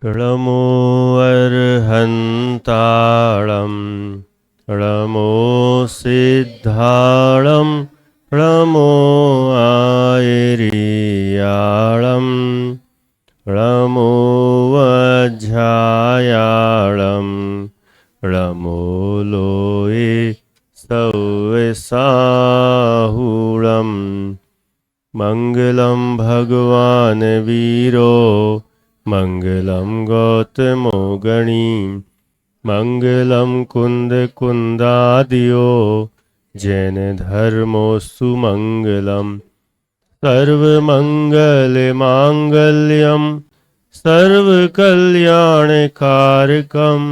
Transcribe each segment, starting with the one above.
णमो अर्हन्ताळं णमो सिद्धाळं णमो आयरियाळं णमो वज्झायाळं णमो लोये सव्यसाहुळं मङ्गलं भगवान् वीरो मङ्गलं गौतमो गणी मङ्गलं कुन्दकुन्दादियो जैन धर्मो सुमङ्गलं सर्वमङ्गलमाङ्गल्यं सर्वकल्याणकारकं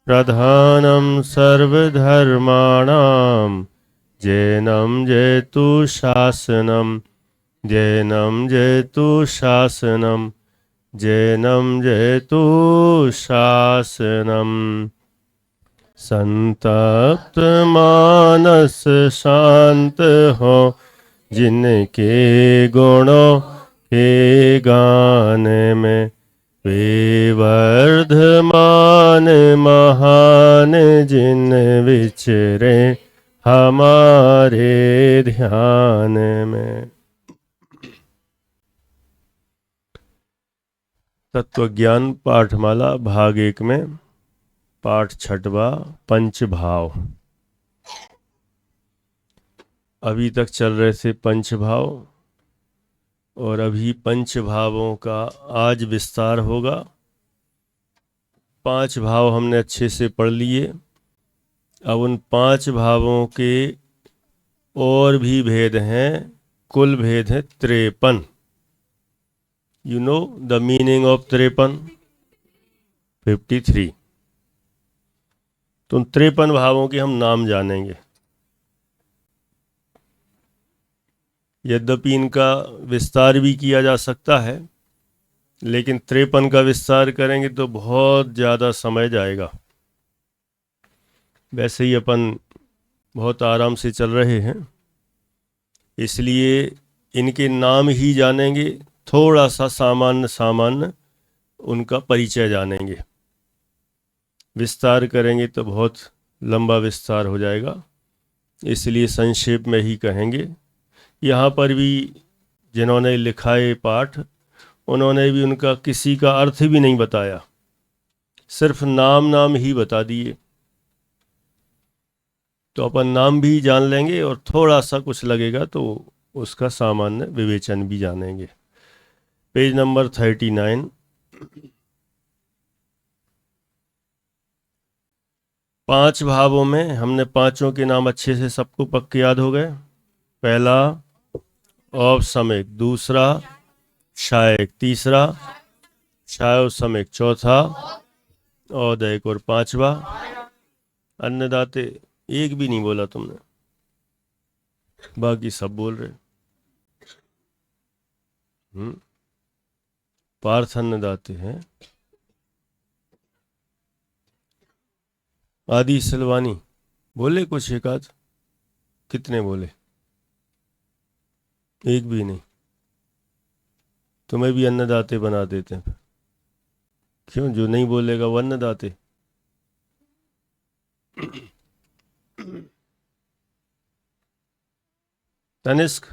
प्रधानं सर्वधर्माणां जैनं जयतु शासनं जैनं जयतु शासनं जैनं जयतु शासनम् संतप्त मानस शांत हो जिनके गुणों के गान में वे वर्धमान महान जिन विचरे हमारे ध्यान में। तत्वज्ञान पाठमाला भाग 1 में पाठ 6वां पंचभाव। अभी तक चल रहे थे पंचभाव और अभी पंचभावों का आज विस्तार होगा। 5 भाव हमने अच्छे से पढ़ लिए। अब उन 5 भावों के और भी भेद हैं, कुल भेद है 53। You know the meaning of 53? 53। तो 53 भावों के हम नाम जानेंगे। यद्यपि इनका विस्तार भी किया जा सकता है, लेकिन 53 का विस्तार करेंगे तो बहुत ज़्यादा समय जाएगा। वैसे ही अपन बहुत आराम से चल रहे हैं, इसलिए इनके नाम ही जानेंगे। थोड़ा सा सामान्य उनका परिचय जानेंगे। विस्तार करेंगे तो बहुत लंबा विस्तार हो जाएगा, इसलिए संक्षेप में ही कहेंगे। यहाँ पर भी जिन्होंने लिखा है पाठ, उन्होंने भी उनका किसी का अर्थ भी नहीं बताया, सिर्फ नाम ही बता दिए। तो अपन नाम भी जान लेंगे और थोड़ा सा कुछ लगेगा तो उसका सामान्य विवेचन भी जानेंगे। Page number 39। 5 भावों में हमने 5 के नाम अच्छे से सबको पक्के याद हो गए। पहला औपसमिक, दूसरा क्षायक, तीसरा क्षायोपसमिक, चौथा औदैक और 5वां अन्नदाते। एक भी नहीं बोला तुमने, बाकी सब बोल रहे। पार्थ अन्नदाते हैं। आदि सलवानी बोले कुछ एक आध, कितने बोले? एक भी नहीं। तुम्हें भी अन्नदाते बना देते हैं। क्यों? जो नहीं बोलेगा वो अन्नदाते। तनिष्क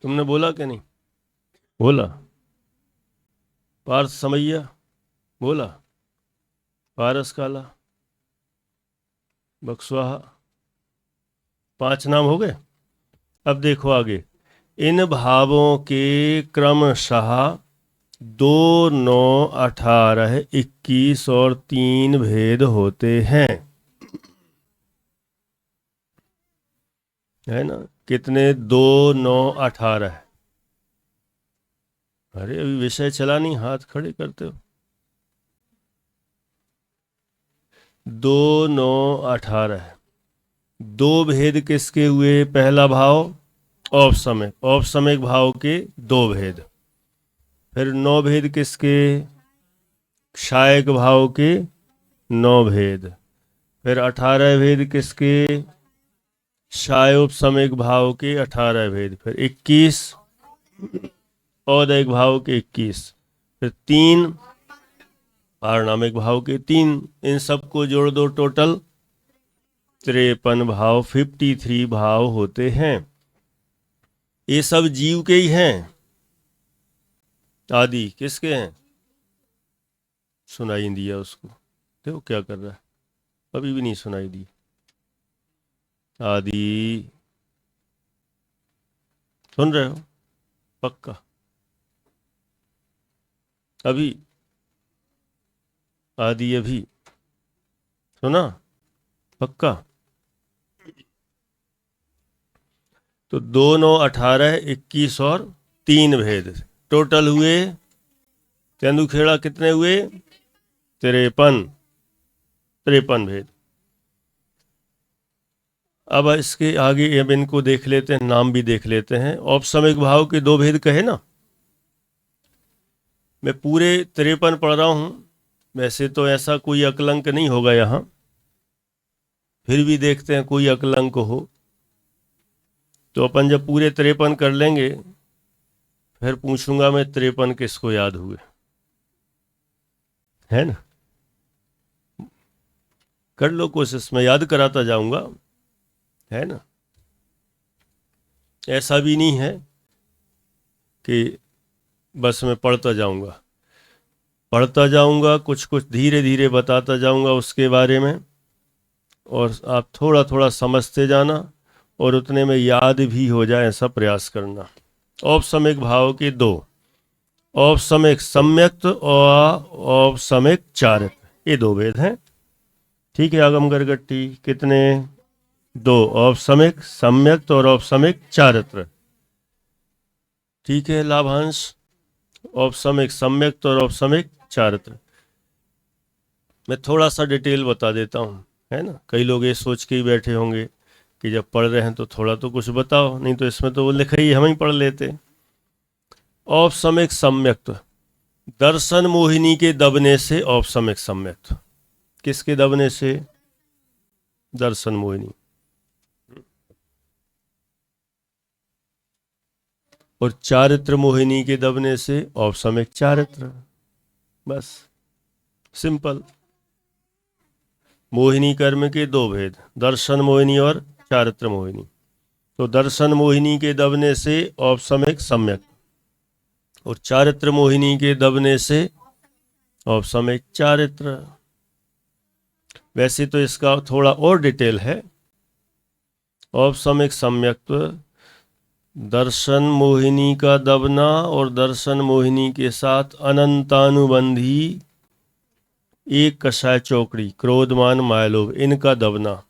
तुमने बोला कि नहीं बोला? पार्थ समैया बोला? पारस काला, बक्सवाहा। 5 नाम हो गए। अब देखो आगे। इन भावों के क्रमशः 2, 9, 18, 21 और 3 भेद होते हैं, है ना? कितने? 2, 9, 18। अरे अभी विषय चला नहीं, हाथ खड़े करते हो। 2, 9, 18। 2 भेद किसके हुए? पहला भाव औपसमिक, औपसमिक भाव के 2 भेद। फिर 9 भेद किसके? क्षायक भाव के 9 भेद। फिर 18 भेद किसके? क्षायोपसमिक भाव के 18 भेद। फिर 21 औदैक भाव के 21। फिर 3 पारनामिक भाव के 3, इन सबको जोड़ दो, टोटल 53 भाव, 53 भाव होते हैं। ये सब जीव के ही हैं। आदि किसके हैं? सुनाई नहीं दिया उसको, देखो क्या कर रहा है, अभी भी नहीं सुनाई दी। आदि सुन रहे हो? पक्का? अभी आदि अभी सुना? पक्का? तो 2 9 18 21 और 3 भेद टोटल हुए। तेंदुखेड़ा कितने हुए? 53 भेद। अब इसके आगे अब इनको देख लेते हैं, नाम भी देख लेते हैं। औपसमिक भाव के 2 भेद कहे ना। मैं पूरे 53 पढ़ रहा हूं, वैसे तो ऐसा कोई अकलंक नहीं होगा यहाँ, फिर भी देखते हैं कोई अकलंक हो तो अपन जब पूरे 53 कर लेंगे फिर पूछूंगा मैं 53 किसको याद हुए, है ना? कर लो कोशिश, मैं याद कराता जाऊंगा, है ना? ऐसा भी नहीं है कि बस मैं पढ़ता जाऊंगा, कुछ कुछ धीरे धीरे बताता जाऊंगा उसके बारे में, और आप थोड़ा थोड़ा समझते जाना और उतने में याद भी हो जाए ऐसा प्रयास करना। औपसमिक भाव के 2, औपसमिक सम्यक्त और औपसमिक चारित्र, ये 2 भेद हैं। ठीक है आगम गरगट्टी, कितने? 2, औपसमिक सम्यक्त और औपसमिक चारित्र। ठीक है लाभांश, औपसमिक सम्यक्त और औपसमिक चारित्र। मैं थोड़ा सा डिटेल बता देता हूँ, है ना? कई लोग ये सोच के ही बैठे होंगे कि जब पढ़ रहे हैं तो थोड़ा तो कुछ बताओ, नहीं तो इसमें तो वो लिखा ही हम ही पढ़ लेते। औपसमिक सम्यक्त, दर्शन मोहिनी के दबने से औपसमिक सम्यक्त। किसके दबने से? दर्शन मोहिनी। और चारित्र मोहिनी के दबने से औपसमिक चारित्र। बस सिंपल। मोहिनी कर्म के 2 भेद, दर्शन मोहिनी और चारित्र मोहिनी। तो दर्शन मोहिनी के दबने से औपसमिक सम्यक, और चारित्र मोहिनी के दबने से औपसमिक चारित्र। वैसे तो इसका थोड़ा और डिटेल है। औपसमिक सम्यक्त्व, दर्शन मोहिनी का दबना और दर्शन मोहिनी के साथ अनंतानुबंधी एक कषाय चौकड़ी, क्रोधमान मायलोभ, इनका दबना,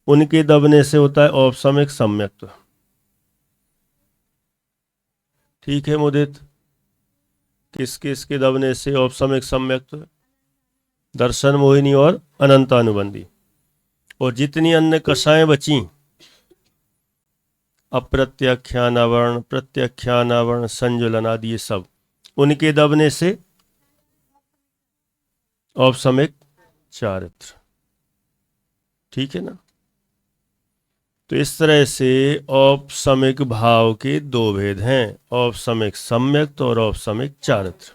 उनके दबने से होता है औपसमिक सम्यक्त्व। ठीक है मुदित, किस किस के दबने से औपसमिक सम्यक्त्व? दर्शन मोहिनी और अनंतानुबंधी। और जितनी अन्य कषाएं बची, अप्रत्याख्यानावरण, प्रत्याख्यानावरण, संजुलन आदि, ये सब उनके दबने से औपसमिक चारित्र। ठीक है ना? तो इस तरह से औपसमिक भाव के 2 भेद हैं, औपसमिक सम्यक्त और औपसमिक चारित्र।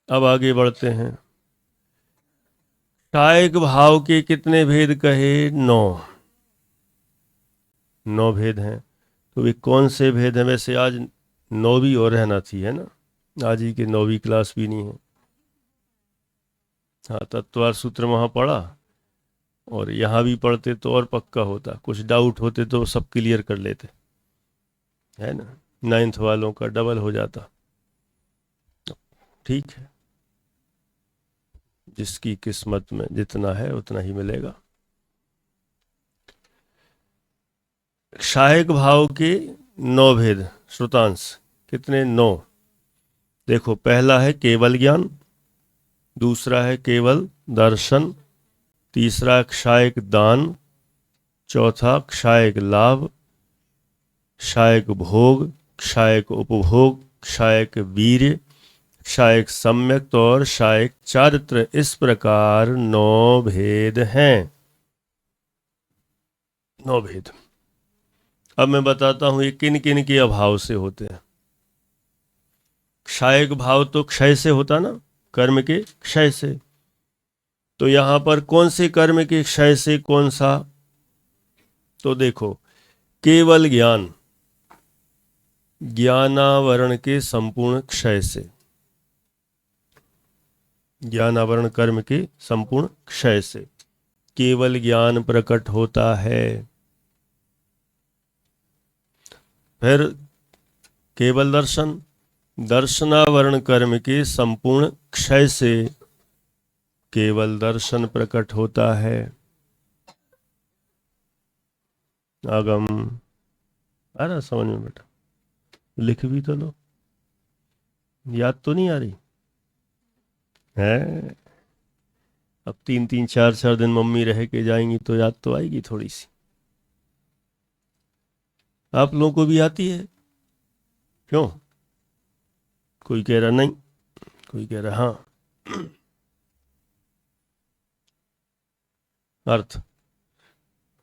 अब आगे बढ़ते हैं। टायक भाव के कितने भेद कहे? 9 भेद हैं। तो वे कौन से भेद हैं? वैसे आज 9वीं और रहना थी, है ना? आज ही की 9वीं क्लास भी नहीं है। हाँ, तत्वार सूत्र वहाँ पढ़ा और यहाँ भी पढ़ते तो और पक्का होता, कुछ डाउट होते तो सब क्लियर कर लेते, है ना? 9th वालों का डबल हो जाता। ठीक है, जिसकी किस्मत में जितना है उतना ही मिलेगा। सहायक भाव के 9 भेद, श्रुतांश कितने? 9। देखो, पहला है केवल ज्ञान, दूसरा है केवल दर्शन, तीसरा क्षायक दान, चौथा क्षायक लाभ, क्षायक भोग, क्षायक उपभोग, क्षायक वीर्य, क्षायक सम्यक्त और क्षायक चारित्र। इस प्रकार 9 भेद हैं। 9 भेद। अब मैं बताता हूं ये किन किन के अभाव से होते हैं। क्षायक भाव तो क्षय से होता ना, कर्म के क्षय से। तो यहां पर कौन से कर्म के क्षय से, कौन सा? तो देखो, केवल ज्ञान, ज्ञानावरण के संपूर्ण क्षय से, ज्ञानावरण कर्म के संपूर्ण क्षय से केवल ज्ञान प्रकट होता है। फिर केवल दर्शन, दर्शनावरण कर्म के संपूर्ण क्षय से केवल दर्शन प्रकट होता है। आगम आ रहा समझ में बेटा? लिख भी तो लो, याद तो नहीं आ रही है? अब 3-3 4-4 दिन मम्मी रह के जाएंगी तो याद तो आएगी थोड़ी सी। आप लोगों को भी आती है? क्यों? कोई कह रहा नहीं, कोई कह रहा हाँ। अर्थ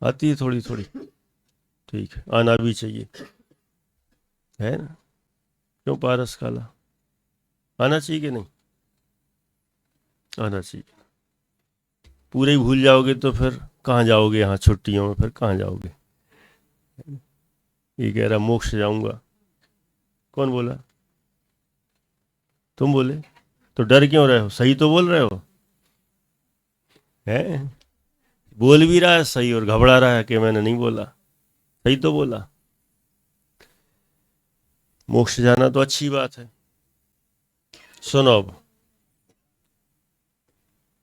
आती है थोड़ी थोड़ी, ठीक है, आना भी चाहिए, है ना? क्यों पारस काला, आना चाहिए कि नहीं? आना चाहिए। पूरे ही भूल जाओगे तो फिर कहाँ जाओगे? यहाँ छुट्टियों में फिर कहाँ जाओगे? ये कह रहा मोक्ष जाऊंगा। कौन बोला? तुम बोले। तो डर क्यों रहे हो? सही तो बोल रहे हो, हैं? बोल भी रहा है सही और घबरा रहा है कि मैंने नहीं बोला। सही तो बोला। मोक्ष जाना तो अच्छी बात है। सुनो, अब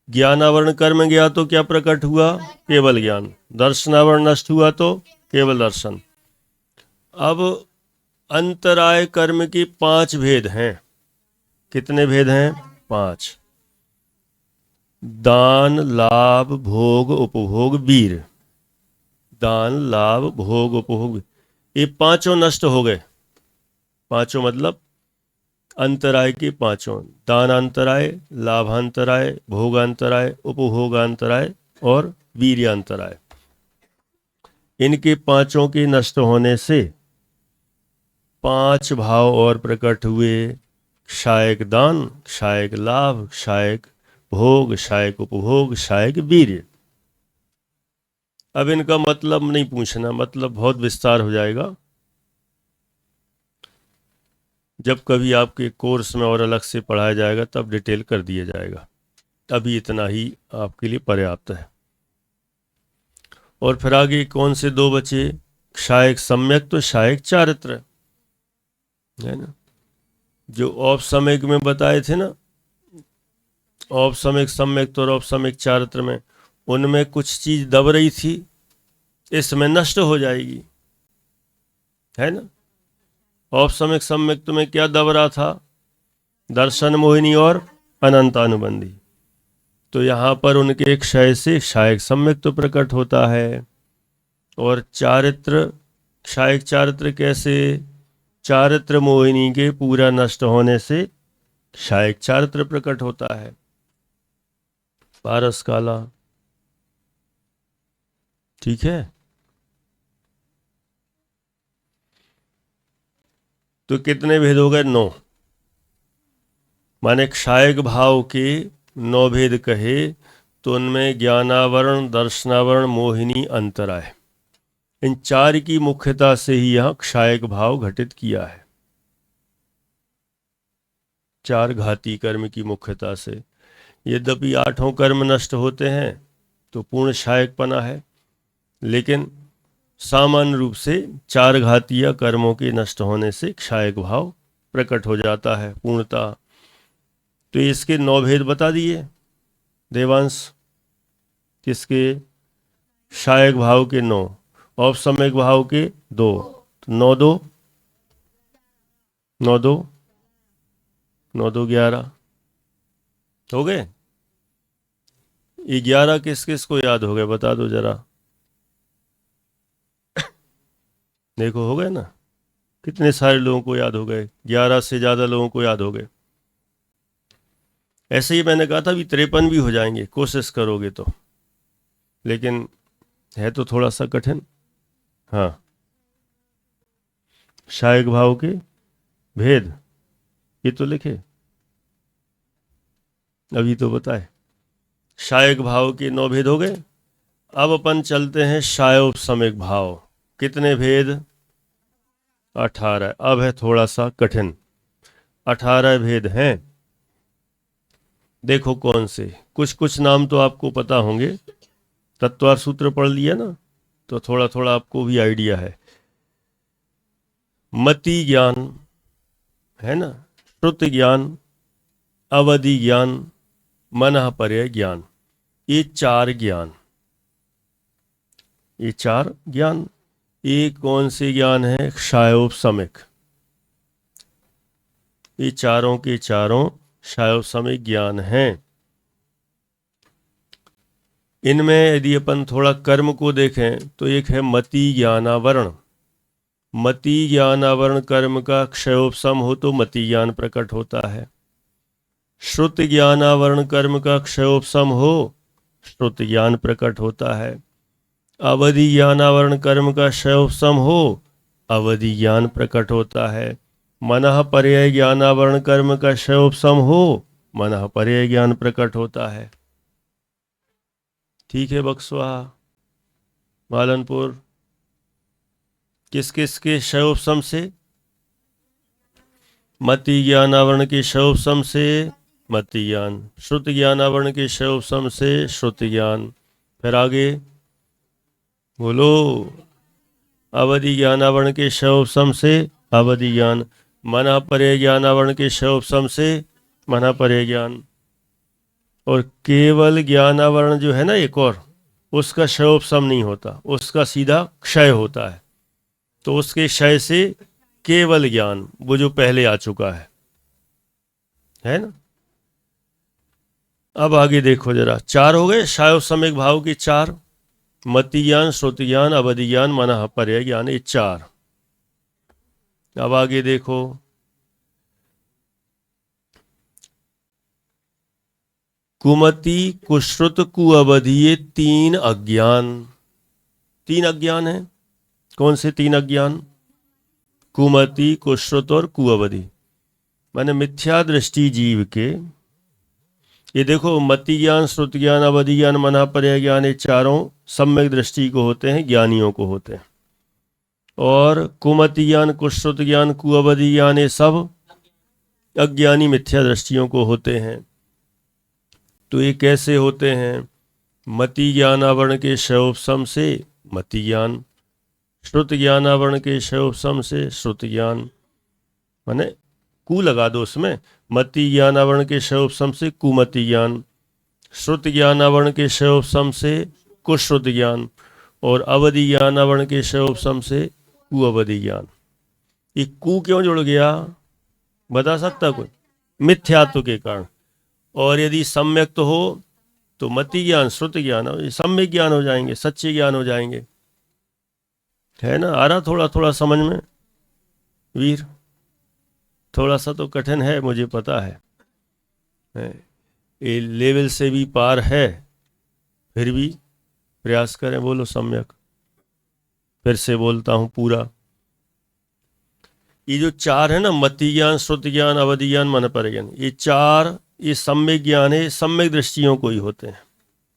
ज्ञानावरण कर्म गया तो क्या प्रकट हुआ? केवल ज्ञान। दर्शनावरण नष्ट हुआ तो केवल दर्शन। अब अंतराय कर्म के 5 भेद हैं। कितने भेद हैं? 5। दान, लाभ, भोग, उपभोग, वीर। दान, लाभ, भोग, उपभोग, ये पांचों नष्ट हो गए। पांचों मतलब अंतराय के पांचों, दानांतराय, लाभांतराय, भोगांतराय, उपभोगांतराय और वीर्यांतराय। इनके पांचों के नष्ट होने से 5 भाव और प्रकट हुए। क्षायक दान, क्षायक लाभ, क्षायक भोग, क्षायक उपभोग, क्षायक वीर्य। अब इनका मतलब नहीं पूछना, मतलब बहुत विस्तार हो जाएगा। जब कभी आपके कोर्स में और अलग से पढ़ाया जाएगा तब डिटेल कर दिया जाएगा। अभी इतना ही आपके लिए पर्याप्त है। और फिर आगे कौन से 2 बचे? क्षायक सम्यक तो क्षायक चारित्र, है ना? जो औपसमयिक में बताए थे ना, औपसमयिक सम्यक तो और औपसमयिक चारित्र में, उनमें कुछ चीज दब रही थी, इसमें नष्ट हो जाएगी, है ना? औपसमयिक सम्यक में क्या दब रहा था? दर्शन मोहिनी और अनंतानुबंधी। तो यहां पर उनके क्षय से क्षायक सम्यक तो प्रकट होता है। और चारित्र, क्षायक चारित्र कैसे? चारित्र मोहिनी के पूरा नष्ट होने से क्षायक चारित्र प्रकट होता है। पारस काला, ठीक है? तो कितने भेद हो गए? 9। माने क्षायक भाव के 9 भेद कहे तो उनमें ज्ञानावरण, दर्शनावरण, मोहिनी, अंतराय, इन 4 की मुख्यता से ही यहां क्षायक भाव घटित किया है। 4 घाती कर्म की मुख्यता से। यद्यपि 8 कर्म नष्ट होते हैं तो पूर्ण क्षायकपना है, लेकिन सामान्य रूप से 4 घातीय कर्मों के नष्ट होने से क्षायक भाव प्रकट हो जाता है पूर्णता। तो इसके 9 भेद बता दिए देवांश। किसके? क्षायक भाव के 9, औपसमयिक भाव के 2। तो 9 2 9 2 9 2 11 हो गए। ये 11 किस किस को याद हो गए? बता दो जरा। देखो हो गए ना, कितने सारे लोगों को याद हो गए। 11 से ज्यादा लोगों को याद हो गए। ऐसे ही मैंने कहा था भी 53 भी हो जाएंगे, कोशिश करोगे तो, लेकिन है तो थोड़ा सा कठिन। हाँ, क्षायक भाव के भेद ये तो लिखे, अभी तो बताए। शायक भाव के 9 भेद हो गए। अब अपन चलते हैं शायोपसमिक भाव। कितने भेद? 18। अब है थोड़ा सा कठिन। 18 भेद हैं। देखो कौन से, कुछ कुछ नाम तो आपको पता होंगे, तत्वार सूत्र पढ़ लिया ना, तो थोड़ा थोड़ा आपको भी आइडिया है। मति ज्ञान है ना, श्रुति ज्ञान, अवधि ज्ञान, मनःपर्य ज्ञान, ये 4 ज्ञान, ये 4 ज्ञान। ये कौन से ज्ञान है? शायोपसमिक। ये चारों के चारों शायोपसमिक ज्ञान हैं। इनमें यदि अपन थोड़ा कर्म को देखें तो एक है मति ज्ञानावरण। मति ज्ञानावरण कर्म का क्षयोपसम हो तो मति ज्ञान प्रकट होता है। श्रुति ज्ञानावरण कर्म का क्षयोपसम हो, श्रुति ज्ञान प्रकट होता है। अवधि ज्ञानावरण कर्म का क्षयोपसम हो, अवधि ज्ञान प्रकट होता है। मनःपर्य ज्ञानावरण कर्म का क्षयोपसम हो, मनःपर्य ज्ञान प्रकट होता है। ठीक है बक्सवा, मालनपुर, किस किस के क्षयोपसम से? मति ज्ञानावरण के क्षयोपसम से मति ज्ञान, श्रुति ज्ञानावरण के क्षयोपसम से श्रुति ज्ञान। फिर आगे बोलो, अवधि ज्ञानावरण के क्षयोपसम से अवधि ज्ञान, मनःपर्य ज्ञानावरण के क्षयोपसम से मनःपर्य ज्ञान। और केवल ज्ञानावरण जो है ना एक और, उसका क्षयोपसम नहीं होता, उसका सीधा क्षय होता है। तो उसके क्षय से केवल ज्ञान, वो जो पहले आ चुका है ना। अब आगे देखो जरा, 4 हो गए शायोपसमिक भाव के 4, मति ज्ञान, श्रुति ज्ञान, अवधि ज्ञान, मनःपर्य ज्ञान, ये 4। अब आगे देखो, कुमति, कुश्रुत, कुअवधि, ये 3 अज्ञान। 3 अज्ञान है। कौन से 3 अज्ञान? कुमति, कुश्रुत और कुअवधि, माने मिथ्या दृष्टि जीव के। ये देखो, मति ज्ञान, श्रुति ज्ञान, अवधि ज्ञान, मनःपर्य ज्ञान, ये चारों सम्यक दृष्टि को होते हैं, ज्ञानियों को होते हैं। और कुमति ज्ञान, कुश्रुत ज्ञान, कुअवधि ज्ञान, ये सब अज्ञानी मिथ्या दृष्टियों को होते हैं। तो ये कैसे होते हैं? मति ज्ञानावरण के क्षयोपसम से मति ज्ञान, श्रुति ज्ञानावरण के क्षयोपसम से श्रुति ज्ञान, माने कु लगा दो उसमें, मति ज्ञानावरण के क्षयोपसम से कुमति ज्ञान, श्रुति ज्ञानावरण के क्षयोपसम से कुश्रुति ज्ञान, और अवधि ज्ञानावरण के क्षयोपसम से कुअवधि ज्ञान। ये कु क्यों जुड़ गया, बता सकता कोई? मिथ्यात्व के कारण। और यदि सम्यक तो हो तो मति ज्ञान, श्रुति ज्ञान, सम्यक ज्ञान हो जाएंगे, सच्चे ज्ञान हो जाएंगे। है ना, आ रहा थोड़ा थोड़ा समझ में वीर? थोड़ा सा तो कठिन है, मुझे पता है, ये लेवल से भी पार है, फिर भी प्रयास करें। बोलो सम्यक, फिर से बोलता हूं पूरा। ये जो 4 है ना, मति ज्ञान, श्रुति ज्ञान, अवधि ज्ञान, मनःपर्य ज्ञान, ये 4 ये सम्यक ज्ञान है, सम्यक दृष्टियों को ही होते हैं,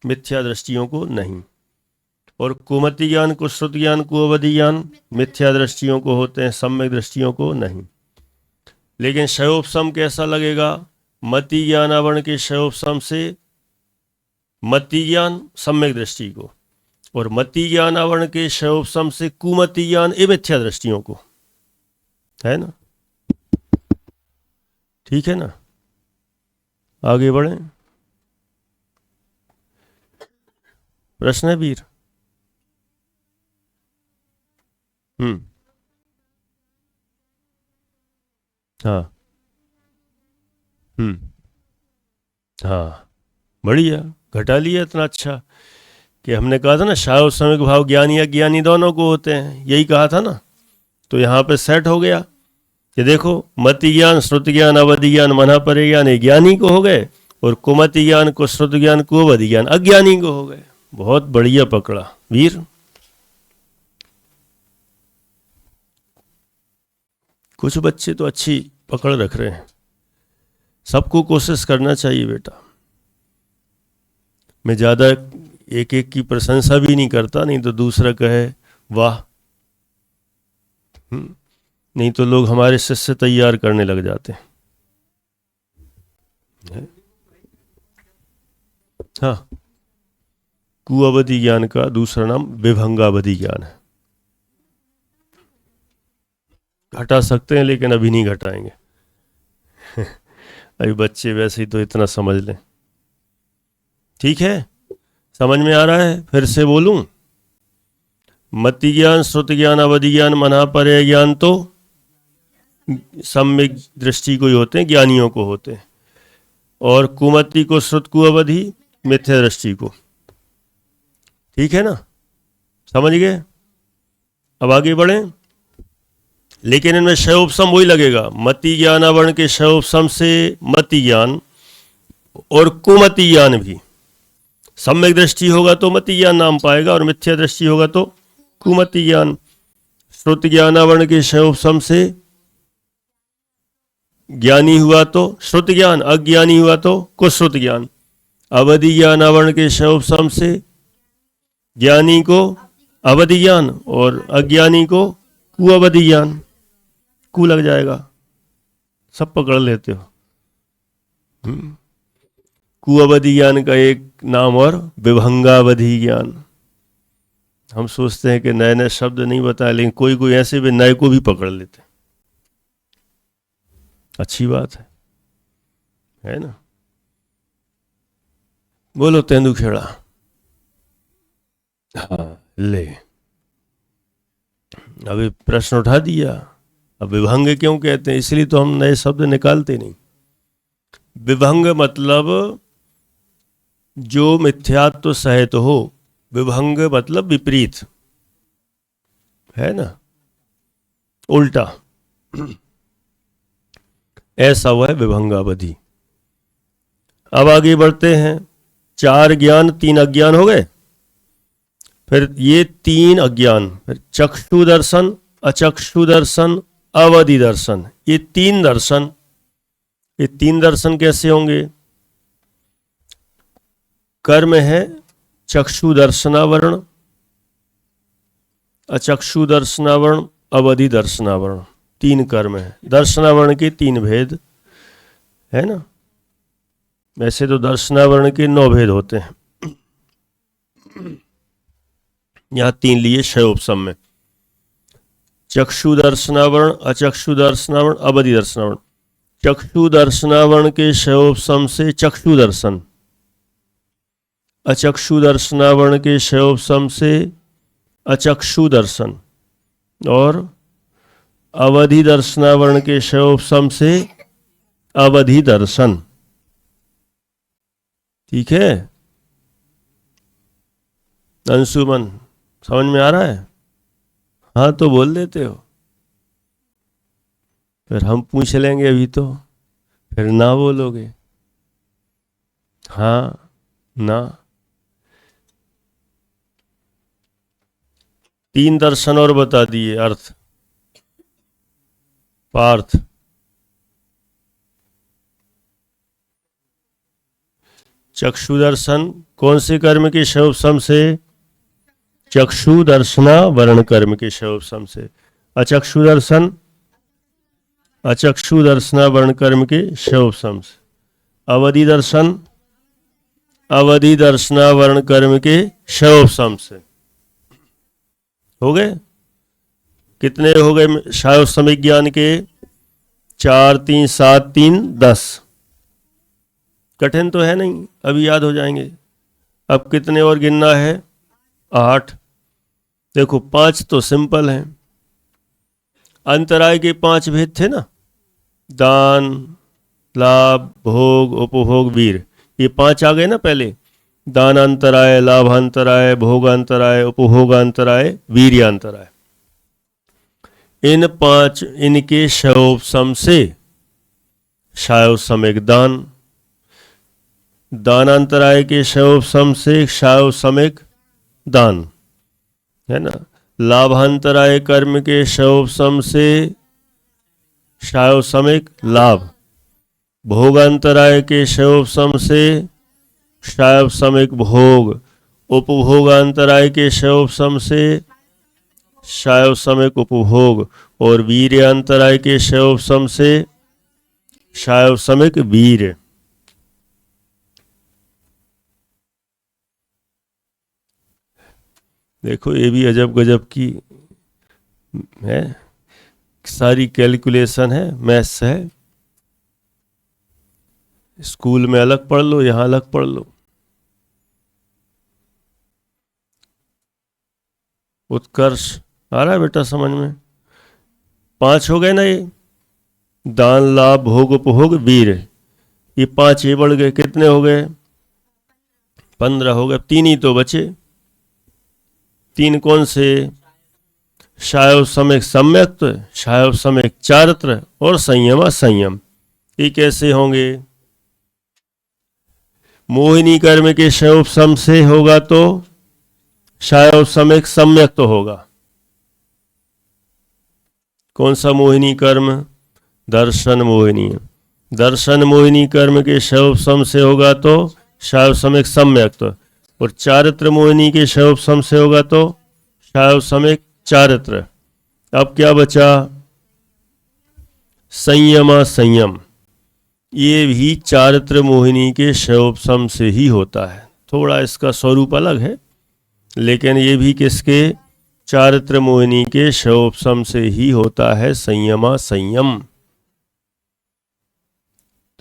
मिथ्या दृष्टियों को नहीं। और कुमति ज्ञान, कुश्रुति ज्ञान, कुअवधि ज्ञान मिथ्या दृष्टियों को होते हैं, सम्यक दृष्टियों को नहीं। लेकिन क्षयोपसम कैसा लगेगा? मति ज्ञानावरण के क्षयोपसम से मति ज्ञान सम्यक दृष्टि को, और मति ज्ञानावरण के क्षयोपसम से कुमति ज्ञान, ये मिथ्या दृष्टियों को, है ना। ठीक है ना, आगे बढ़े। प्रश्न है वीर? हाँ। हाँ, बढ़िया, घटा लिया इतना अच्छा कि हमने कहा था ना शायोपसमिक भाव ज्ञानी अज्ञानी दोनों को होते हैं, यही कहा था ना। तो यहाँ पे सेट हो गया कि देखो, मति ज्ञान, श्रुति ज्ञान, अवधि ज्ञान, मनःपर्य ज्ञान ये ज्ञानी को हो गए, और कुमति ज्ञान, कुश्रुति ज्ञान, कुअवधि ज्ञान अज्ञानी को हो गए। बहुत बढ़िया पकड़ा वीर। कुछ बच्चे तो अच्छी पकड़ रख रहे हैं। सबको कोशिश करना चाहिए बेटा। मैं ज़्यादा एक एक की प्रशंसा भी नहीं करता, नहीं तो दूसरा कहे वाह। नहीं तो लोग हमारे शिष्य तैयार करने लग जाते हैं। हाँ, कुअवधि ज्ञान का दूसरा नाम विभंगावधि ज्ञान है। घटा सकते हैं लेकिन अभी नहीं घटाएंगे। अभी बच्चे वैसे ही तो इतना समझ लें। ठीक है, समझ में आ रहा है? फिर से बोलूं, मति ज्ञान, श्रुति ज्ञान, अवधि ज्ञान, मनापर्य ज्ञान तो सम्यक दृष्टि को ही होते हैं, ज्ञानियों को होते हैं। और कुमति को श्रुत को अवधि मिथ्या दृष्टि को। ठीक है ना, समझ गए? अब आगे बढ़ें। लेकिन इनमें क्षयोपशम वही लगेगा। मति ज्ञान आवरण के क्षयोपशम से मति ज्ञान और कुमति ज्ञान भी। सम्यक दृष्टि होगा तो मति ज्ञान नाम पाएगा और मिथ्या दृष्टि होगा तो कुमति ज्ञान। श्रुत ज्ञान आवरण के क्षयोपशम से ज्ञानी हुआ तो श्रुत ज्ञान, अज्ञानी हुआ तो कुश्रुत ज्ञान। अवधि ज्ञान आवरण के क्षयोपशम से ज्ञानी को अवधि ज्ञान और अज्ञानी को कुअवधि ज्ञान। कु लग जाएगा, सब पकड़ लेते हो। कुअवधि ज्ञान का एक नाम और विभंगावधि ज्ञान। हम सोचते हैं कि नए नए शब्द नहीं बताए, लेकिन कोई कोई ऐसे भी नए को भी पकड़ लेते हैं। अच्छी बात है ना? बोलो तेंदुखेड़ा। हाँ, ले अभी प्रश्न उठा दिया। अब विभंग क्यों कहते हैं? इसलिए तो हम नए शब्द निकालते नहीं। विभंग मतलब जो मिथ्यात्व सहित हो। विभंग मतलब विपरीत, है ना, उल्टा। ऐसा हुआ है विभंगावधि। अब आगे बढ़ते हैं। 4 ज्ञान 3 अज्ञान हो गए। फिर ये 3 अज्ञान, फिर चक्षु दर्शन, अचक्षु दर्शन, अवधि दर्शन। ये 3 दर्शन। ये 3 दर्शन कैसे होंगे? कर्म है चक्षु दर्शनावरण, अचक्षु दर्शनावरण, अवधि दर्शनावरण। 3 कर्म है। दर्शनावरण के 3 भेद है ना। वैसे तो दर्शनावरण के 9 भेद होते हैं, यहां 3 लिए क्षयोपशम में। चक्षु दर्शनावरण, अचक्षु दर्शनावरण, अवधि दर्शनावरण। चक्षु दर्शनावरण के क्षयोपशम से चक्षु दर्शन, अचक्षु दर्शनावरण के क्षयोपशम से अचक्षु दर्शन और अवधि दर्शनावरण के क्षयोपशम से अवधि दर्शन। ठीक है अंशुमन, समझ में आ रहा है? हाँ तो बोल देते हो, फिर हम पूछ लेंगे अभी तो, फिर ना बोलोगे। हाँ ना। 3 दर्शन और बता दिए। अर्थ पार्थ, चक्षु दर्शन कौन से कर्म के क्षयोपशम से? चक्षु दर्शना वर्ण कर्म के क्षयोपशम से। अचक्षु दर्शन, अचक्षु दर्शना वर्ण कर्म के क्षयोपशम से। अवधि दर्शन, अवधि दर्शना वर्ण कर्म के क्षयोपशम से। हो गए? कितने हो गए क्षयोपशमिक ज्ञान के? 4 3 7 3 10। कठिन तो है नहीं, अभी याद हो जाएंगे। अब कितने और गिनना है? 8। देखो 5 तो सिंपल हैं। अंतराय के 5 भेद थे ना, दान, लाभ, भोग, उपभोग, वीर। ये 5 आ गए ना पहले। दानांतराय, लाभांतराय, भोगांतराय, उपभोगांतराय, वीर्यांतराय। इन 5 इनके क्षयोपशम से क्षयोपशमिक दान, दानांतराय के क्षयोपशम से क्षयोपशमिक दान, है ना। लाभांतराय कर्म के क्षयोपशम से क्षयोपशमिक लाभ। भोगांतराय के शयोपसम से शायोपसमिक भोग, उपभोगांतराय के शयोपसम से शायोपसमिक उपभोग, और वीर्यांतराय के शयोपसम से शायोपसमिक वीर्य। देखो ये भी अजब गजब की है, सारी कैलकुलेशन है, मैथ्स है। स्कूल में अलग पढ़ लो, यहां अलग पढ़ लो। उत्कर्ष आ रहा है बेटा समझ में? 5 हो गए ना ये, दान लाभ भोग उपभोग वीर, ये 5 ये बढ़ गए, कितने हो गए? 15 हो गए। 3 ही तो बचे। 3 कौन से? शायोपसमिक सम्यक्त, शायोपसमिक चारित्र और संयम संयम। ये कैसे होंगे? मोहिनी कर्म के शायोपसम से होगा तो शायोपसमिक सम्यक्त होगा। कौन सा मोहिनी कर्म? दर्शन मोहिनी। दर्शन मोहिनी कर्म के शायोपसम से होगा तो शायोपसमिक सम्यक्त, और चारित्र मोहिनी के शायोपसम से होगा तो शायोपसमिक चारित्र। अब क्या बचा? संयम संयम। ये भी चारित्र मोहिनी के शायोपसम से ही होता है। थोड़ा इसका स्वरूप अलग है, लेकिन ये भी किसके? चारित्र मोहिनी के शायोपसम से ही होता है संयम संयम।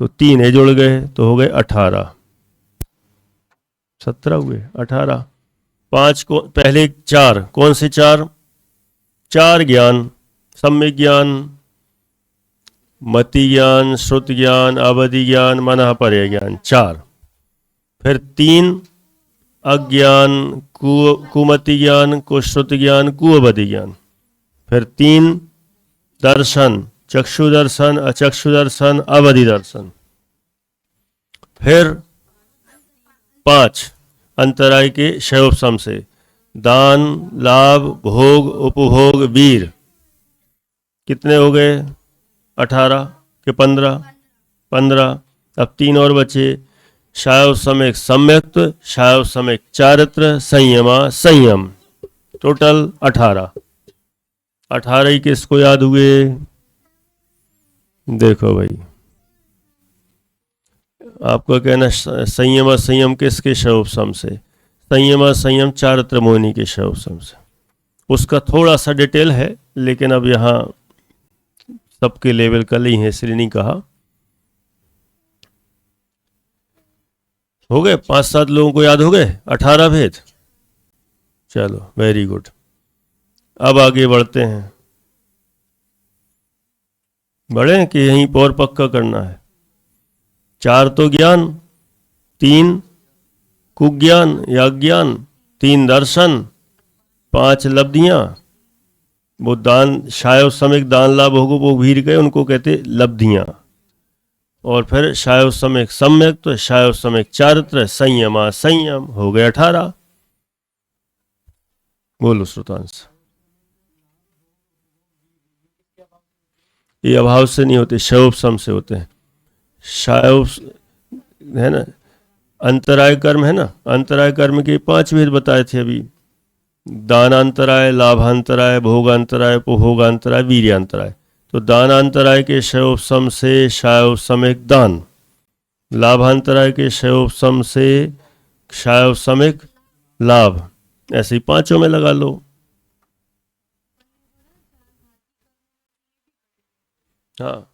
तो 3 है जुड़ गए तो हो गए 18। 17 हुए, 18। 5 को पहले 4, कौन से 4? 4 ज्ञान, सम्यक ज्ञान, मति ज्ञान, श्रुत ज्ञान, अवधि ज्ञान, मनः पर्य ज्ञान, 4। फिर 3 अज्ञान, कुमति ज्ञान, कुश्रुत ज्ञान, कुअवधि ज्ञान। फिर 3 दर्शन, चक्षु दर्शन, अचक्षु दर्शन, अवधि दर्शन। फिर 5 अंतराय के शायोपसम से दान लाभ भोग उपभोग वीर। कितने हो गए? 18 के 15? 15। अब 3 और बचे, शायोपसमिक सम्यक्त, शायोपसमिक चारित्र, संयमा संयम। टोटल 18। 18 ही किसको याद हुए? देखो भाई, आपका कहना संयम संयम किसके शायोपसम से? संयम संयम चारित्र मोहिनी के शायोपसम से। उसका थोड़ा सा डिटेल है, लेकिन अब यहाँ सबके लेवल का नहीं है, इसलिए नहीं कहा। हो गए 5-7 लोगों को याद हो गए 18 भेद। चलो वेरी गुड। अब आगे बढ़ते हैं। बढ़े कि यहीं पर पक्का करना है? 4 तो ज्ञान, 3 कुज्ञान या ज्ञान, 3 दर्शन, 5 लब्धियां। वो दान शायोपसमिक दान लाभ भोग वो भीर गए, उनको कहते लब्धियां। और फिर शायोपसमिक सम्यक, तो शायोपसमिक चारित्र, संयमा संयम। हो गए 18। बोलो श्रोतांश। ये अभाव से नहीं होते, शायोपसम से होते हैं। शायोप है ना, अंतराय कर्म है ना, अंतराय कर्म के 5 भेद बताए थे अभी। दानांतराय, लाभांतराय, भोगांतराय, उपभोगांतराय, वीर्यांतराय। तो दानांतराय के शायोपसम से शायोपसमिक दान, लाभांतराय के शायोपसम से शायोपसमिक लाभ। ऐसे ही 5 में लगा लो। हाँ,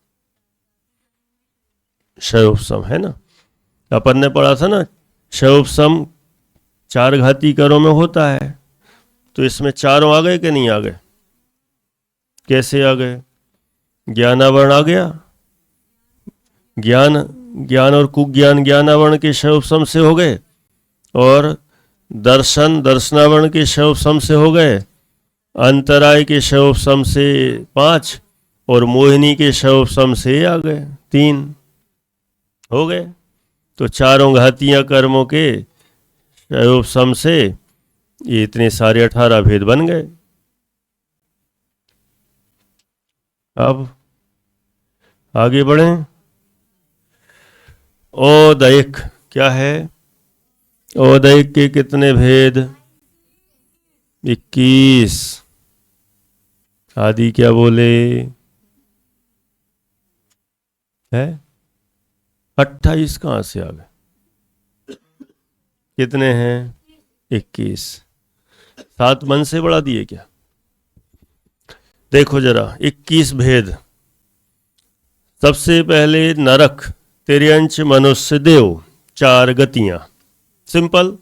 शायोपसम है ना, अपन ने पढ़ा था ना, शायोपसम 4 घाती करों में होता है। तो इसमें चारों आ गए कि नहीं आ गए? कैसे आ गए? ज्ञानावरण आ गया, ज्ञान और कुज्ञान ज्ञानावरण के शायोपसम से हो गए, और दर्शन दर्शनावरण के शायोपसम से हो गए, अंतराय के शायोपसम से 5, और मोहिनी के शायोपसम से आ गए 3। हो गए। तो चारों घातियां कर्मों के शायोपसम से ये इतने सारे 18 भेद बन गए। अब आगे बढ़ें। औदयिक क्या है? औदयिक के कितने भेद? 21। आदि क्या बोले? है 28। कहां से आ गए? कितने हैं? 21। 7 मन से बढ़ा दिए क्या? देखो जरा 21 भेद। सबसे पहले नरक, तिर्यंच, मनुष्य, देव, 4 गतियां। सिंपल।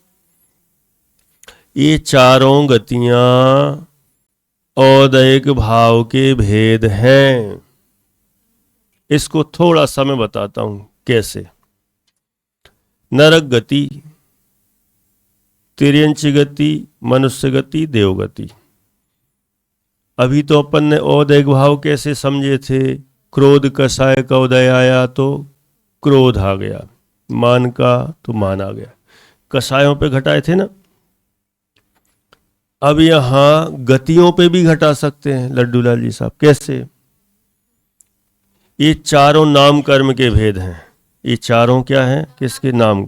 ये चारों गतियां औदयिक भाव के भेद हैं। इसको थोड़ा सा मैं बताता हूं कैसे। नरक गति, तिर्यंच गति, मनुष्य गति, देव गति। अभी तो अपन ने औदयिक भाव कैसे समझे थे? क्रोध कषाय का उदय आया तो क्रोध आ गया, मान का तो मान आ गया, कषायों पे घटाए थे ना। अब यहां गतियों पे भी घटा सकते हैं लड्डू लाल जी साहब। कैसे? ये चारों नाम कर्म के भेद हैं। ये चारों क्या हैं? किसके? नाम।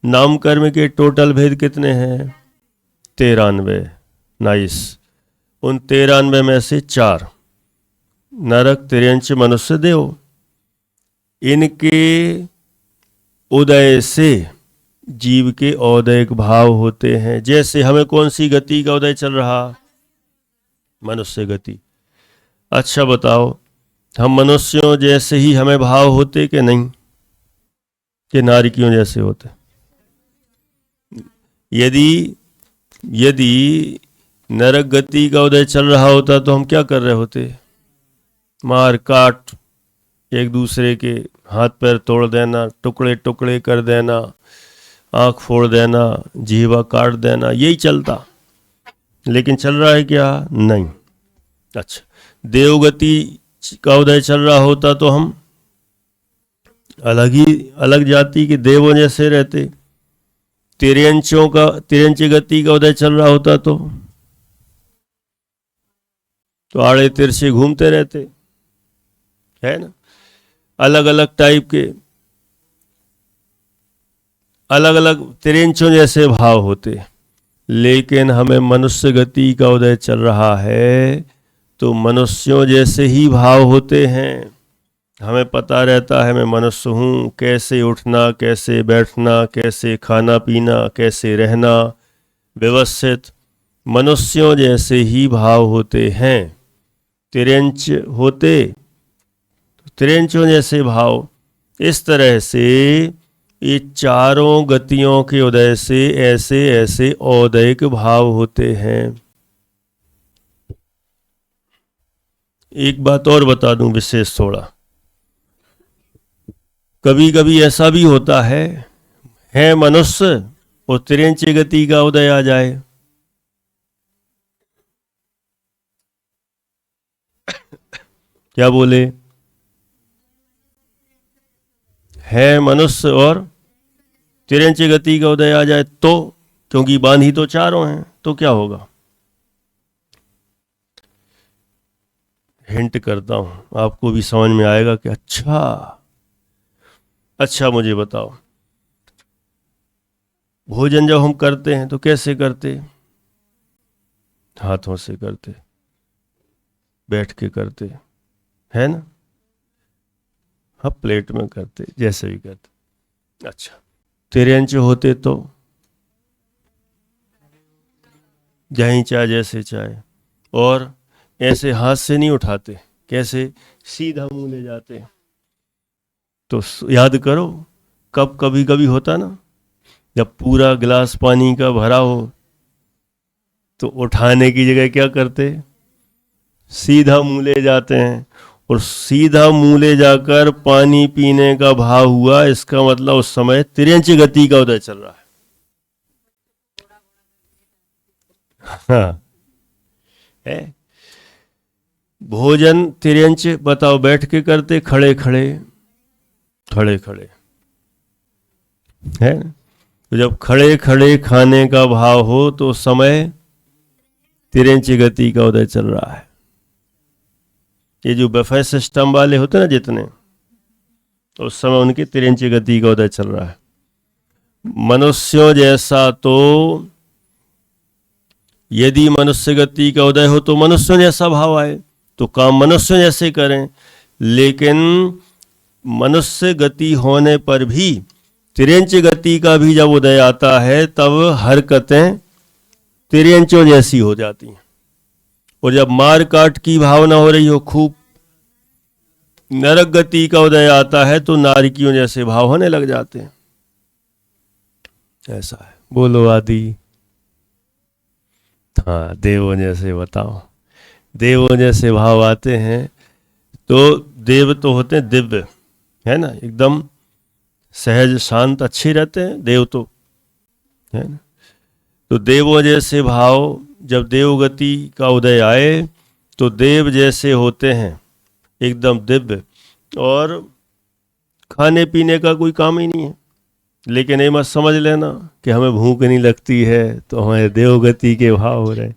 नाम कर्म के टोटल भेद कितने हैं? 93। नाइस। उन 93 में से 4 नरक, तिर्यंच, मनुष्य, देव, इनके उदय से जीव के औदयिक भाव होते हैं। जैसे हमें कौन सी गति का उदय चल रहा? मनुष्य गति। अच्छा बताओ, हम मनुष्यों जैसे ही हमें भाव होते कि नहीं? कि नारिकियों जैसे होते? यदि यदि नरक गति का उदय चल रहा होता तो हम क्या कर रहे होते? मार काट, एक दूसरे के हाथ पैर तोड़ देना, टुकड़े टुकड़े कर देना, आंख फोड़ देना, जीवा काट देना, यही चलता। लेकिन चल रहा है क्या? नहीं। अच्छा, देवगति का उदय चल रहा होता तो हम अलग जाति के देवों जैसे रहते। तिर्यंच गति का उदय चल रहा होता तो आड़े तिरछे घूमते रहते, है ना। अलग अलग टाइप के, अलग अलग तिर्यंचों जैसे भाव होते। लेकिन हमें मनुष्य गति का उदय चल रहा है तो मनुष्यों जैसे ही भाव होते हैं। हमें पता रहता है मैं मनुष्य हूँ, कैसे उठना, कैसे बैठना, कैसे खाना पीना, कैसे रहना, व्यवस्थित मनुष्यों जैसे ही भाव होते हैं। तिर्यंच होते तो तिर्यंचों जैसे भाव। इस तरह से ये चारों गतियों के उदय से ऐसे ऐसे औदयिक भाव होते हैं। एक बात और बता दूं विशेष थोड़ा, कभी कभी ऐसा भी होता है मनुष्य और तिर्यंच गति का उदय आ जाए। क्या बोले? है मनुष्य और तिर्यंच गति का उदय आ जाए तो, क्योंकि बांधी तो चारों हैं, तो क्या होगा? हिंट करता हूं, आपको भी समझ में आएगा कि अच्छा मुझे बताओ, भोजन जब हम करते हैं तो कैसे करते? हाथों से करते, बैठ के करते, है ना। हाँ, प्लेट में करते, जैसे भी करते। अच्छा, तिर्यंच होते तो जहीं चाहे जैसे चाहे, और ऐसे हाथ से नहीं उठाते, कैसे? सीधा मुंह ले जाते। तो याद करो, कब कभी कभी होता ना, जब पूरा गिलास पानी का भरा हो तो उठाने की जगह क्या करते? सीधा मुंह ले जाते हैं। और सीधा मुंह ले जाकर पानी पीने का भाव हुआ, इसका मतलब उस समय तिर्यंच गति का उदय चल रहा है। हाँ है। भोजन तिर्यंच बताओ, बैठ के करते, खड़े खड़े? खड़े खड़े, है। तो जब खड़े खड़े खाने का भाव हो तो उस समय तिर्यंच गति का उदय चल रहा है। ये जो बफे सिस्टम वाले होते ना जितने, तो उस समय उनकी तिरंची गति का उदय चल रहा है। मनुष्यों जैसा तो यदि मनुष्य गति का उदय हो तो मनुष्यों जैसा भाव आए, तो काम मनुष्यों जैसे करें, लेकिन मनुष्य गति होने पर भी तिर्यंच गति का भी जब उदय आता है तब हरकतें तिर्यंचों जैसी हो जाती हैं। और जब मार काट की भावना हो रही हो, खूब नरक गति का उदय आता है तो नारिकियों जैसे भाव होने लग जाते हैं। ऐसा है। बोलो आदि। हाँ, देवों जैसे बताओ, देवों जैसे भाव आते हैं। तो देव तो होते हैं दिव्य, है ना, एकदम सहज शांत अच्छे रहते हैं देव तो, है ना। तो देवों जैसे भाव जब देवगति का उदय आए तो देव जैसे होते हैं, एकदम दिव्य, और खाने पीने का कोई काम ही नहीं है। लेकिन ये मत समझ लेना कि हमें भूख नहीं लगती है तो हमारे देवगति के भाव हो रहे हैं।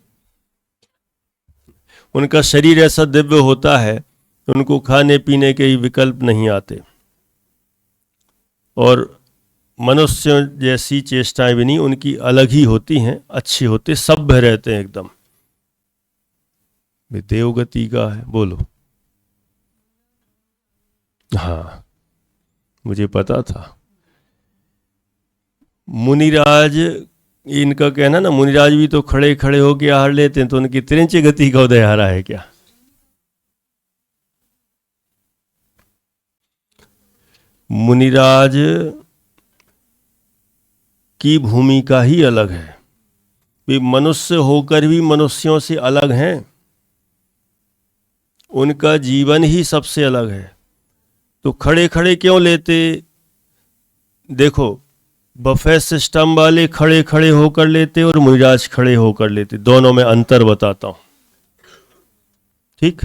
उनका शरीर ऐसा दिव्य होता है, उनको खाने पीने के ही विकल्प नहीं आते, और मनुष्य जैसी चेष्टाएं भी नहीं, उनकी अलग ही होती हैं, अच्छी होते, सभ्य रहते हैं एकदम। देवगति का है। बोलो। हाँ, मुझे पता था। मुनिराज, इनका कहना ना, मुनिराज भी तो खड़े खड़े होके आहार लेते हैं, तो उनकी तिरंची गति का उदय आ रहा है क्या? मुनिराज की भूमिका ही अलग है। वे मनुष्य होकर भी मनुष्यों से अलग हैं, उनका जीवन ही सबसे अलग है। तो खड़े खड़े क्यों लेते? देखो, बफे सिस्टम वाले खड़े खड़े होकर लेते और मुनिराज खड़े होकर लेते, दोनों में अंतर बताता हूं। ठीक,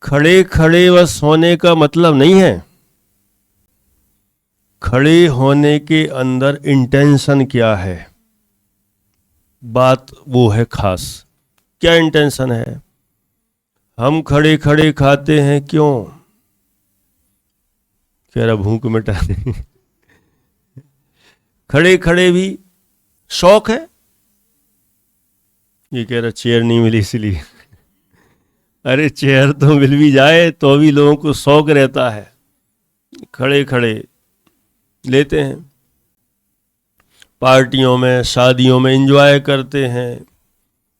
खड़े खड़े बस होने का मतलब नहीं है, खड़े होने के अंदर इंटेंशन क्या है, बात वो है खास। क्या इंटेंशन है? हम खड़े खड़े खाते हैं क्यों? कह रहा भूख मिटा दे। खड़े खड़े भी शौक है, ये कह रहा चेयर नहीं मिली इसलिए। अरे चेयर तो मिल भी जाए तो भी लोगों को शौक रहता है, खड़े खड़े लेते हैं। पार्टियों में, शादियों में एंजॉय करते हैं,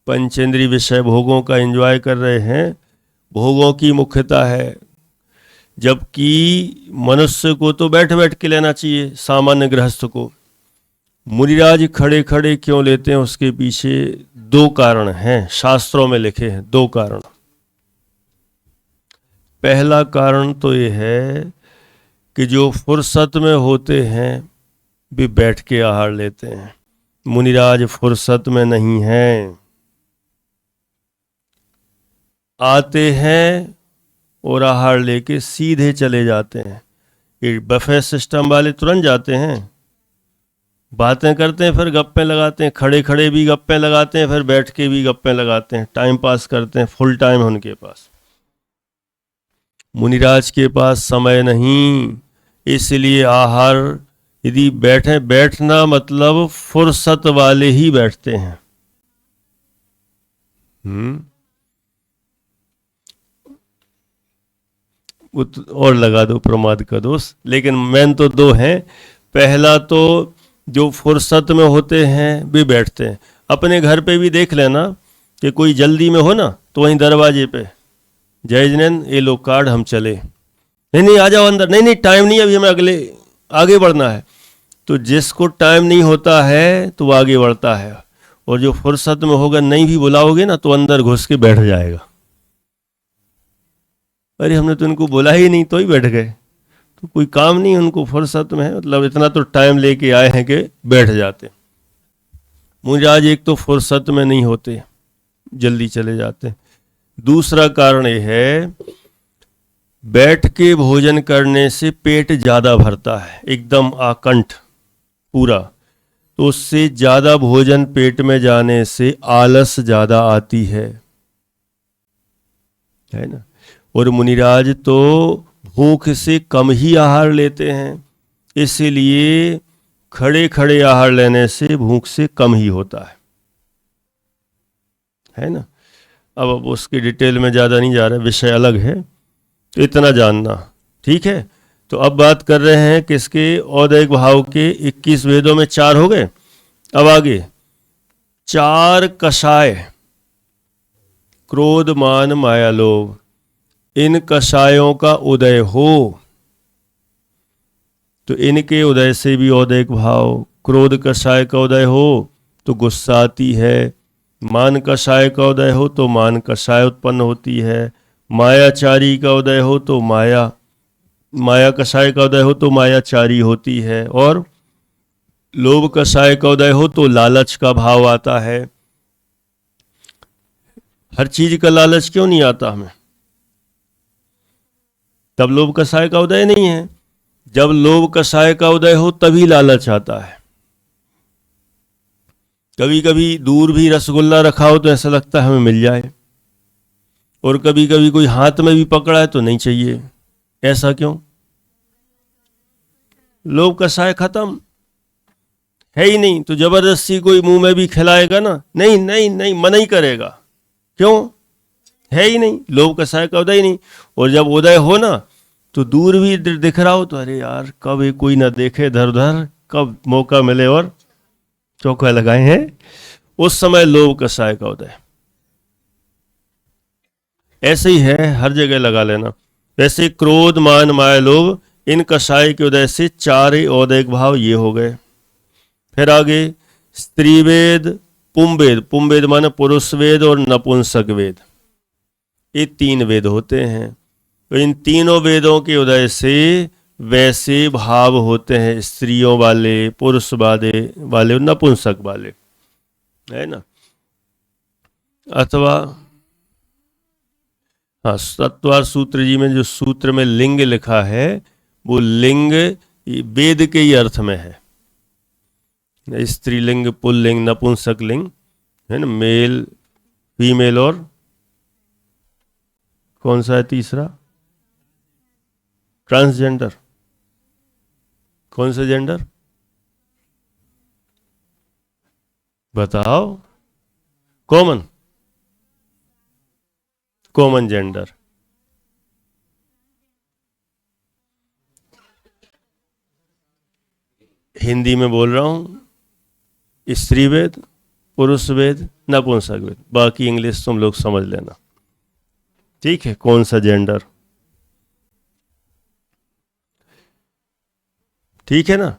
पंचेंद्रीय विषय भोगों का एंजॉय कर रहे हैं, भोगों की मुख्यता है। जबकि मनुष्य को तो बैठ बैठ के लेना चाहिए, सामान्य गृहस्थ को। मुनिराज खड़े खड़े क्यों लेते हैं, उसके पीछे दो कारण हैं, शास्त्रों में लिखे हैं दो कारण। पहला कारण तो ये है कि जो फुर्सत में होते हैं भी बैठ के आहार लेते हैं, मुनिराज फुर्सत में नहीं हैं, आते हैं और आहार लेके सीधे चले जाते हैं। ये बफे सिस्टम वाले तुरंत जाते हैं, बातें करते हैं, फिर गप्पे लगाते हैं, खड़े खड़े भी गप्पे लगाते हैं, फिर बैठ के भी गप्पे लगाते हैं, टाइम पास करते हैं, फुल टाइम उनके पास। मुनिराज के पास समय नहीं, इसलिए आहार यदि बैठे, बैठना मतलब फुर्सत वाले ही बैठते हैं। और लगा दो प्रमाद का दोष, लेकिन मेन तो दो हैं। पहला तो जो फुर्सत में होते हैं भी बैठते हैं। अपने घर पे भी देख लेना कि कोई जल्दी में हो ना, तो वहीं दरवाजे पे, जय जिनेन ये लो कार्ड, हम चले। नहीं नहीं आ जाओ अंदर, नहीं नहीं टाइम नहीं, अभी हमें आगे बढ़ना है। तो जिसको टाइम नहीं होता है तो वो आगे बढ़ता है, और जो फुर्सत में होगा नहीं भी बुलाओगे ना तो अंदर घुस के बैठ जाएगा। अरे हमने तो इनको बुला ही नहीं तो ही बैठ गए, तो कोई काम नहीं उनको, फुर्सत में है, मतलब इतना तो टाइम लेके आए हैं कि बैठ जाते। मुनिराज एक तो फुर्सत में नहीं होते, जल्दी चले जाते। दूसरा कारण ये है, बैठ के भोजन करने से पेट ज़्यादा भरता है, एकदम आकंठ पूरा, तो उससे ज़्यादा भोजन पेट में जाने से आलस ज़्यादा आती है ना। और मुनिराज तो भूख से कम ही आहार लेते हैं, इसीलिए खड़े खड़े आहार लेने से भूख से कम ही होता है ना। अब उसकी डिटेल में ज़्यादा नहीं जा रहा, विषय अलग है, तो इतना जानना ठीक है। तो अब बात कर रहे हैं किसके, औदैहिक भाव के। 21 वेदों में 4 हो गए। अब आगे 4 कषाय, क्रोध मान माया लोभ, इन कषायों का उदय हो तो इनके उदय से भी औदैहिक भाव, क्रोध कषाय का उदय हो तो गुस्सा आती है, मान कषाय का उदय हो तो मान कषाय उत्पन्न होती है, मायाचारी का उदय हो तो माया कषाय का उदय हो तो मायाचारी होती है, और लोभ कषाय का उदय हो तो लालच का भाव आता है। हर चीज का लालच क्यों नहीं आता हमें? तब लोभ कषाय का उदय नहीं है। जब लोभ कषाय का उदय हो तभी लालच आता है। कभी कभी दूर भी रसगुल्ला रखा हो तो ऐसा लगता है हमें मिल जाए, और कभी कभी कोई हाथ में भी पकड़ा है तो नहीं चाहिए। ऐसा क्यों? लोभ कषाय खत्म है ही नहीं, तो जबरदस्ती कोई मुंह में भी खिलाएगा ना, नहीं नहीं नहीं, मना ही करेगा। क्यों? है ही नहीं, लोभ कषाय का उदय नहीं। और जब उदय हो ना तो दूर भी दिख रहा हो तो अरे यार कब ये कोई ना देखे इधर उधर, कब मौका मिले और चौका लगाए हैं, उस समय लोभ कषाय का उदय। ऐसे ही है, हर जगह लगा लेना। वैसे क्रोध मान माया लोभ, इन कषाय के उदय से 4 औदैहिक भाव ये हो गए। फिर आगे स्त्री वेद, पुंवेद, पुंवेद माने पुरुष वेद और नपुंसक वेद, ये 3 वेद होते हैं। तो इन तीनों वेदों के उदय से वैसे भाव होते हैं, स्त्रियों वाले, पुरुष वाले और नपुंसक वाले, है ना। अथवा हाँ, सत्वार सूत्र जी में जो सूत्र में लिंग लिखा है वो लिंग वेद के ही अर्थ में है। स्त्रीलिंग, पुल्लिंग, नपुंसक लिंग, है ना, मेल फीमेल, और कौन सा है तीसरा? ट्रांसजेंडर। कौन सा जेंडर बताओ? Common gender. हिंदी में बोल रहा हूं, स्त्री वेद, पुरुष वेद, नपुंसक वेद, बाकी इंग्लिश तुम लोग समझ लेना, ठीक है, कौन सा जेंडर, ठीक है ना।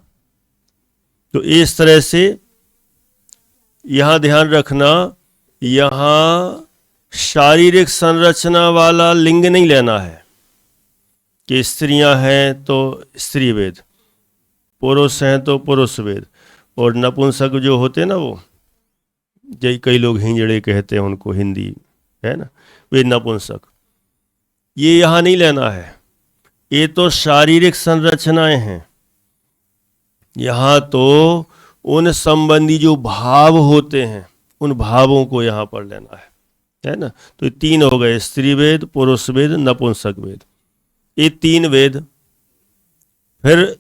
तो इस तरह से यहां ध्यान रखना, यहां शारीरिक संरचना वाला लिंग नहीं लेना है कि स्त्रियां हैं तो स्त्री वेद, पुरुष हैं तो पुरुष वेद, और नपुंसक जो होते हैं ना, वो कई लोग हिंजड़े कहते हैं उनको, हिंदी है ना, वे नपुंसक, ये यहां नहीं लेना है। ये तो शारीरिक संरचनाएं हैं, यहां तो उन संबंधी जो भाव होते हैं उन भावों को यहां पर लेना है ना। तो 3 हो गए, स्त्री वेद, पुरुष वेद, नपुंसक वेद, ये 3 वेद। फिर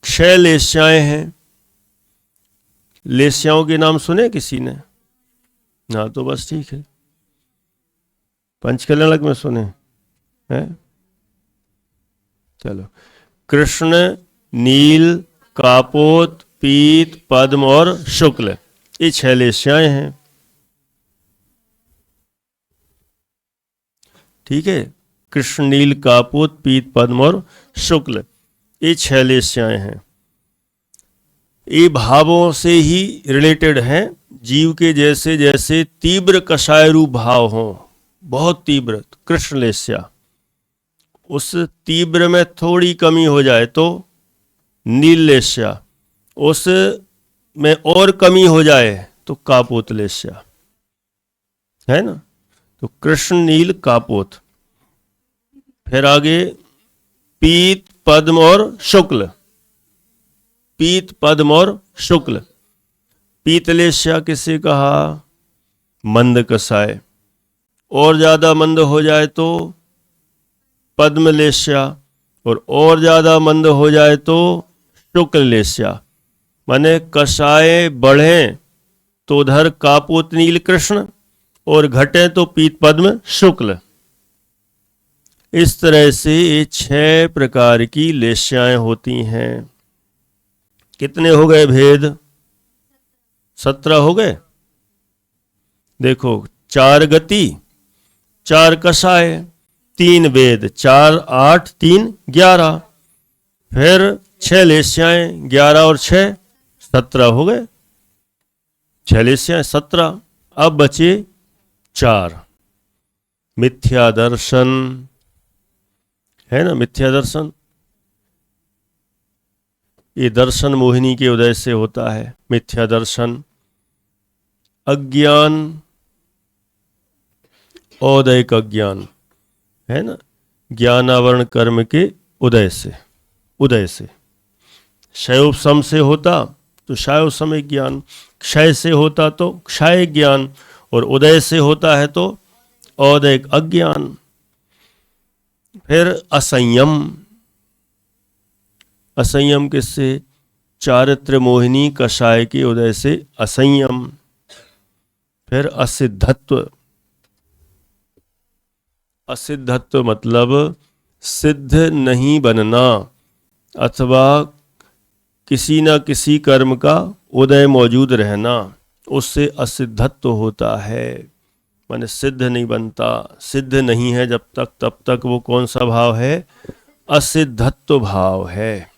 6 लेस्याएं हैं। लेस्याओं के नाम सुने किसी ने? हाँ, तो बस ठीक है। पंचकल्याणक में सुने हैं? चलो, कृष्ण, नील, कापोत, पीत, पद्म और शुक्ल, ये 6 लेस्याएं हैं, ठीक है। कृष्ण, नील, कापोत, पीत, पद्म और शुक्ल, ये 6 लेस्याएं हैं। ये भावों से ही रिलेटेड हैं। जीव के जैसे जैसे तीव्र कषाय रूप भाव हों, बहुत तीव्र, कृष्ण लेस्या, उस तीव्र में थोड़ी कमी हो जाए तो नील लेस्या, उस में और कमी हो जाए तो कापोत लेस्या, है ना। तो कृष्ण, नील, कापोत। फिर आगे पीत, पद्म और शुक्ल, पीत, पद्म और शुक्ल। पीतलेश्या किसे कहा? मंद कषाय, और ज्यादा मंद हो जाए तो पद्मलेस्या, और ज्यादा मंद हो जाए तो शुक्ललेस्या। माने कषाय बढ़े तो उधर कापोत नील कृष्ण और घटे तो पीत पद्म शुक्ल। इस तरह से ये 6 प्रकार की लेस्याएं होती हैं। कितने हो गए भेद? 17 हो गए। देखो, 4 गति, 4 कषाय, 3 वेद, 4 8 3 11, फिर 6 लेस्याएं, 11 और 6 17 हो गए। 6 लेस्याएं 17। अब बचे 4। मिथ्या दर्शन है ना, मिथ्या दर्शन। ये दर्शन मोहिनी के उदय से होता है, मिथ्या दर्शन। अज्ञान, औदैक अज्ञान है ना, ज्ञानावरण कर्म के उदय से। क्षयोपशम से होता तो क्षयोपशम ज्ञान, क्षय से होता तो क्षय ज्ञान, और उदय से होता है तो औदैक अज्ञान। फिर असंयम, असंयम किससे? चारित्र मोहिनी कषाय के उदय से असंयम। फिर असिद्धत्व, असिद्धत्व मतलब सिद्ध नहीं बनना, अथवा किसी न किसी कर्म का उदय मौजूद रहना, उससे असिद्धत्व होता है। माने सिद्ध नहीं बनता, सिद्ध नहीं है जब तक, तब तक वो कौन सा भाव है? असिद्धत्व भाव है।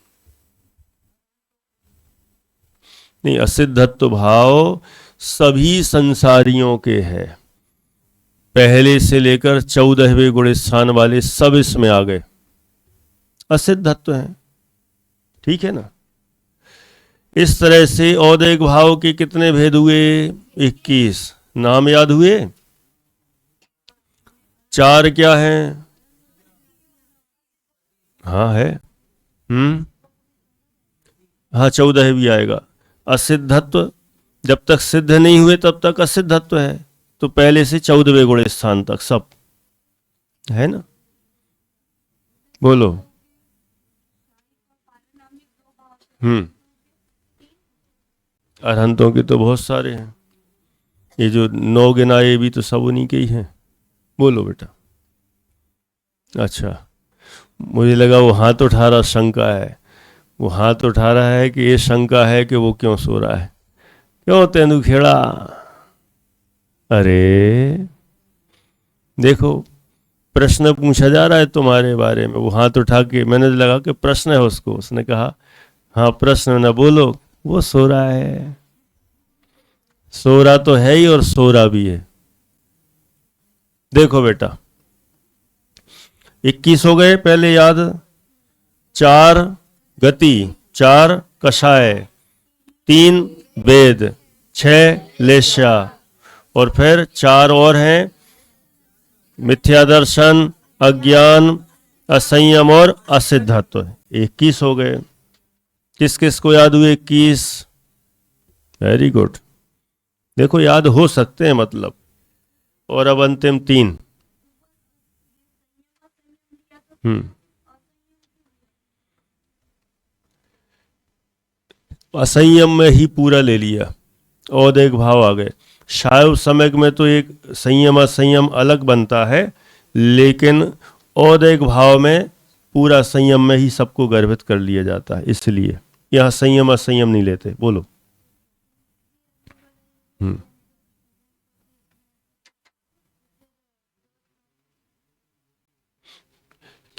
नहीं, असिद्धत्व भाव सभी संसारियों के है, पहले से लेकर 14वें गुण स्थान वाले सब इसमें आ गए, असिद्धत्व है। ठीक है ना। इस तरह से औदैक भाव के कितने भेद हुए? 21। नाम याद हुए? 4 क्या है? हाँ है। हाँ, 14 भी आएगा। असिद्धत्व, जब तक सिद्ध नहीं हुए तब तक असिद्धत्व है, तो पहले से 14वें गुण स्थान तक सब है ना। बोलो। अरहंतों के तो बहुत सारे हैं, ये जो 9 गिनाए भी तो सब उन्हीं के ही हैं। बोलो बेटा। अच्छा, मुझे लगा वो हाथ उठा रहा, शंका है। वो हाथ उठा रहा है कि ये शंका है कि वो क्यों सो रहा है। क्यों तेंदु खेड़ा? अरे देखो, प्रश्न पूछा जा रहा है तुम्हारे बारे में, वो हाथ उठा के, मैंने लगा कि प्रश्न है उसको, उसने कहा हाँ प्रश्न न बोलो, वो सो रहा है। सो रहा तो है ही और सो रहा भी है। देखो बेटा, 21 हो गए पहले याद। 4 गति, 4 कषाय, 3 वेद, 6 लेस्या, और फिर 4 और हैं, मिथ्या दर्शन, अज्ञान, असंयम और असिद्धत्व। 21 हो गए। किस किस को याद हुए 21? Very good. देखो, याद हो सकते हैं मतलब। और अब अंतिम 3। असंयम में ही पूरा ले लिया, औदैक भाव आ गए। शायव समय में तो एक संयम असंयम अलग बनता है, लेकिन औदैक भाव में पूरा संयम में ही सबको गर्भित कर लिया जाता है, इसलिए यहां संयम असंयम नहीं लेते। बोलो।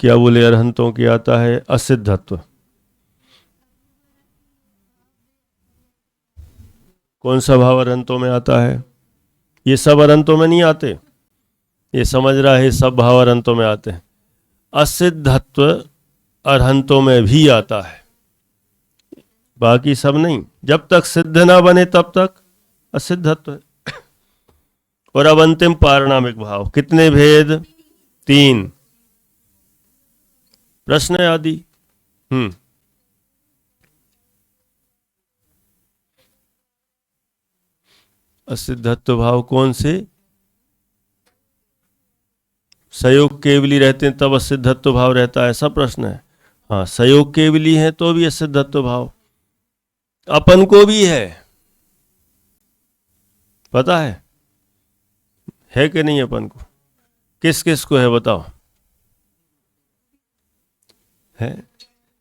क्या बोले? अरहंतों की आता है असिद्धत्व। कौन सा भाव अरहंतों में आता है? ये सब अरहंतों में नहीं आते, ये समझ रहा है, सब भाव अरहंतों में आते हैं। असिद्धत्व अरहंतों में भी आता है, बाकी सब नहीं। जब तक सिद्ध ना बने तब तक असिद्धत्व है। और अब अंतिम पारिणामिक भाव, कितने भेद? 3। प्रश्न आदि। असिद्धत्व भाव कौन से? सहयोग केवली रहते हैं तब असिद्धत्व भाव रहता है, ऐसा प्रश्न है। हाँ, सहयोग केवली है तो भी असिद्धत्व भाव अपन को भी है, पता है कि नहीं? अपन को किस किस को है बताओ? है,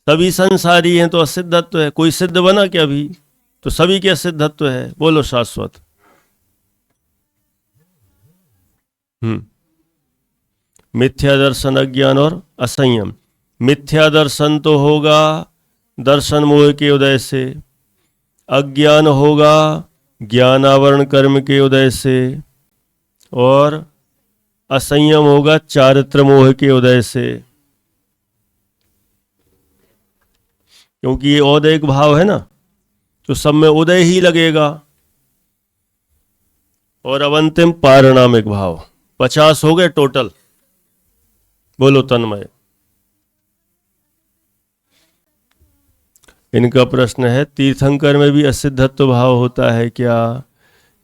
सभी संसारी हैं तो असिद्धत्व है। कोई सिद्ध बना क्या अभी? तो सभी के असिद्धत्व है। बोलो शाश्वत। मिथ्या दर्शन, अज्ञान और असंयम। मिथ्या दर्शन तो होगा दर्शन मोह के उदय से, अज्ञान होगा ज्ञानावरण कर्म के उदय से, और असंयम होगा चारित्र मोह के उदय से। क्योंकि ये औदैहिक भाव है ना, तो सब में उदय ही लगेगा। और अब अंतिम पारिणामिक भाव। 50 हो गए टोटल। बोलो तन्मय। इनका प्रश्न है, तीर्थंकर में भी असिद्धत्व भाव होता है क्या?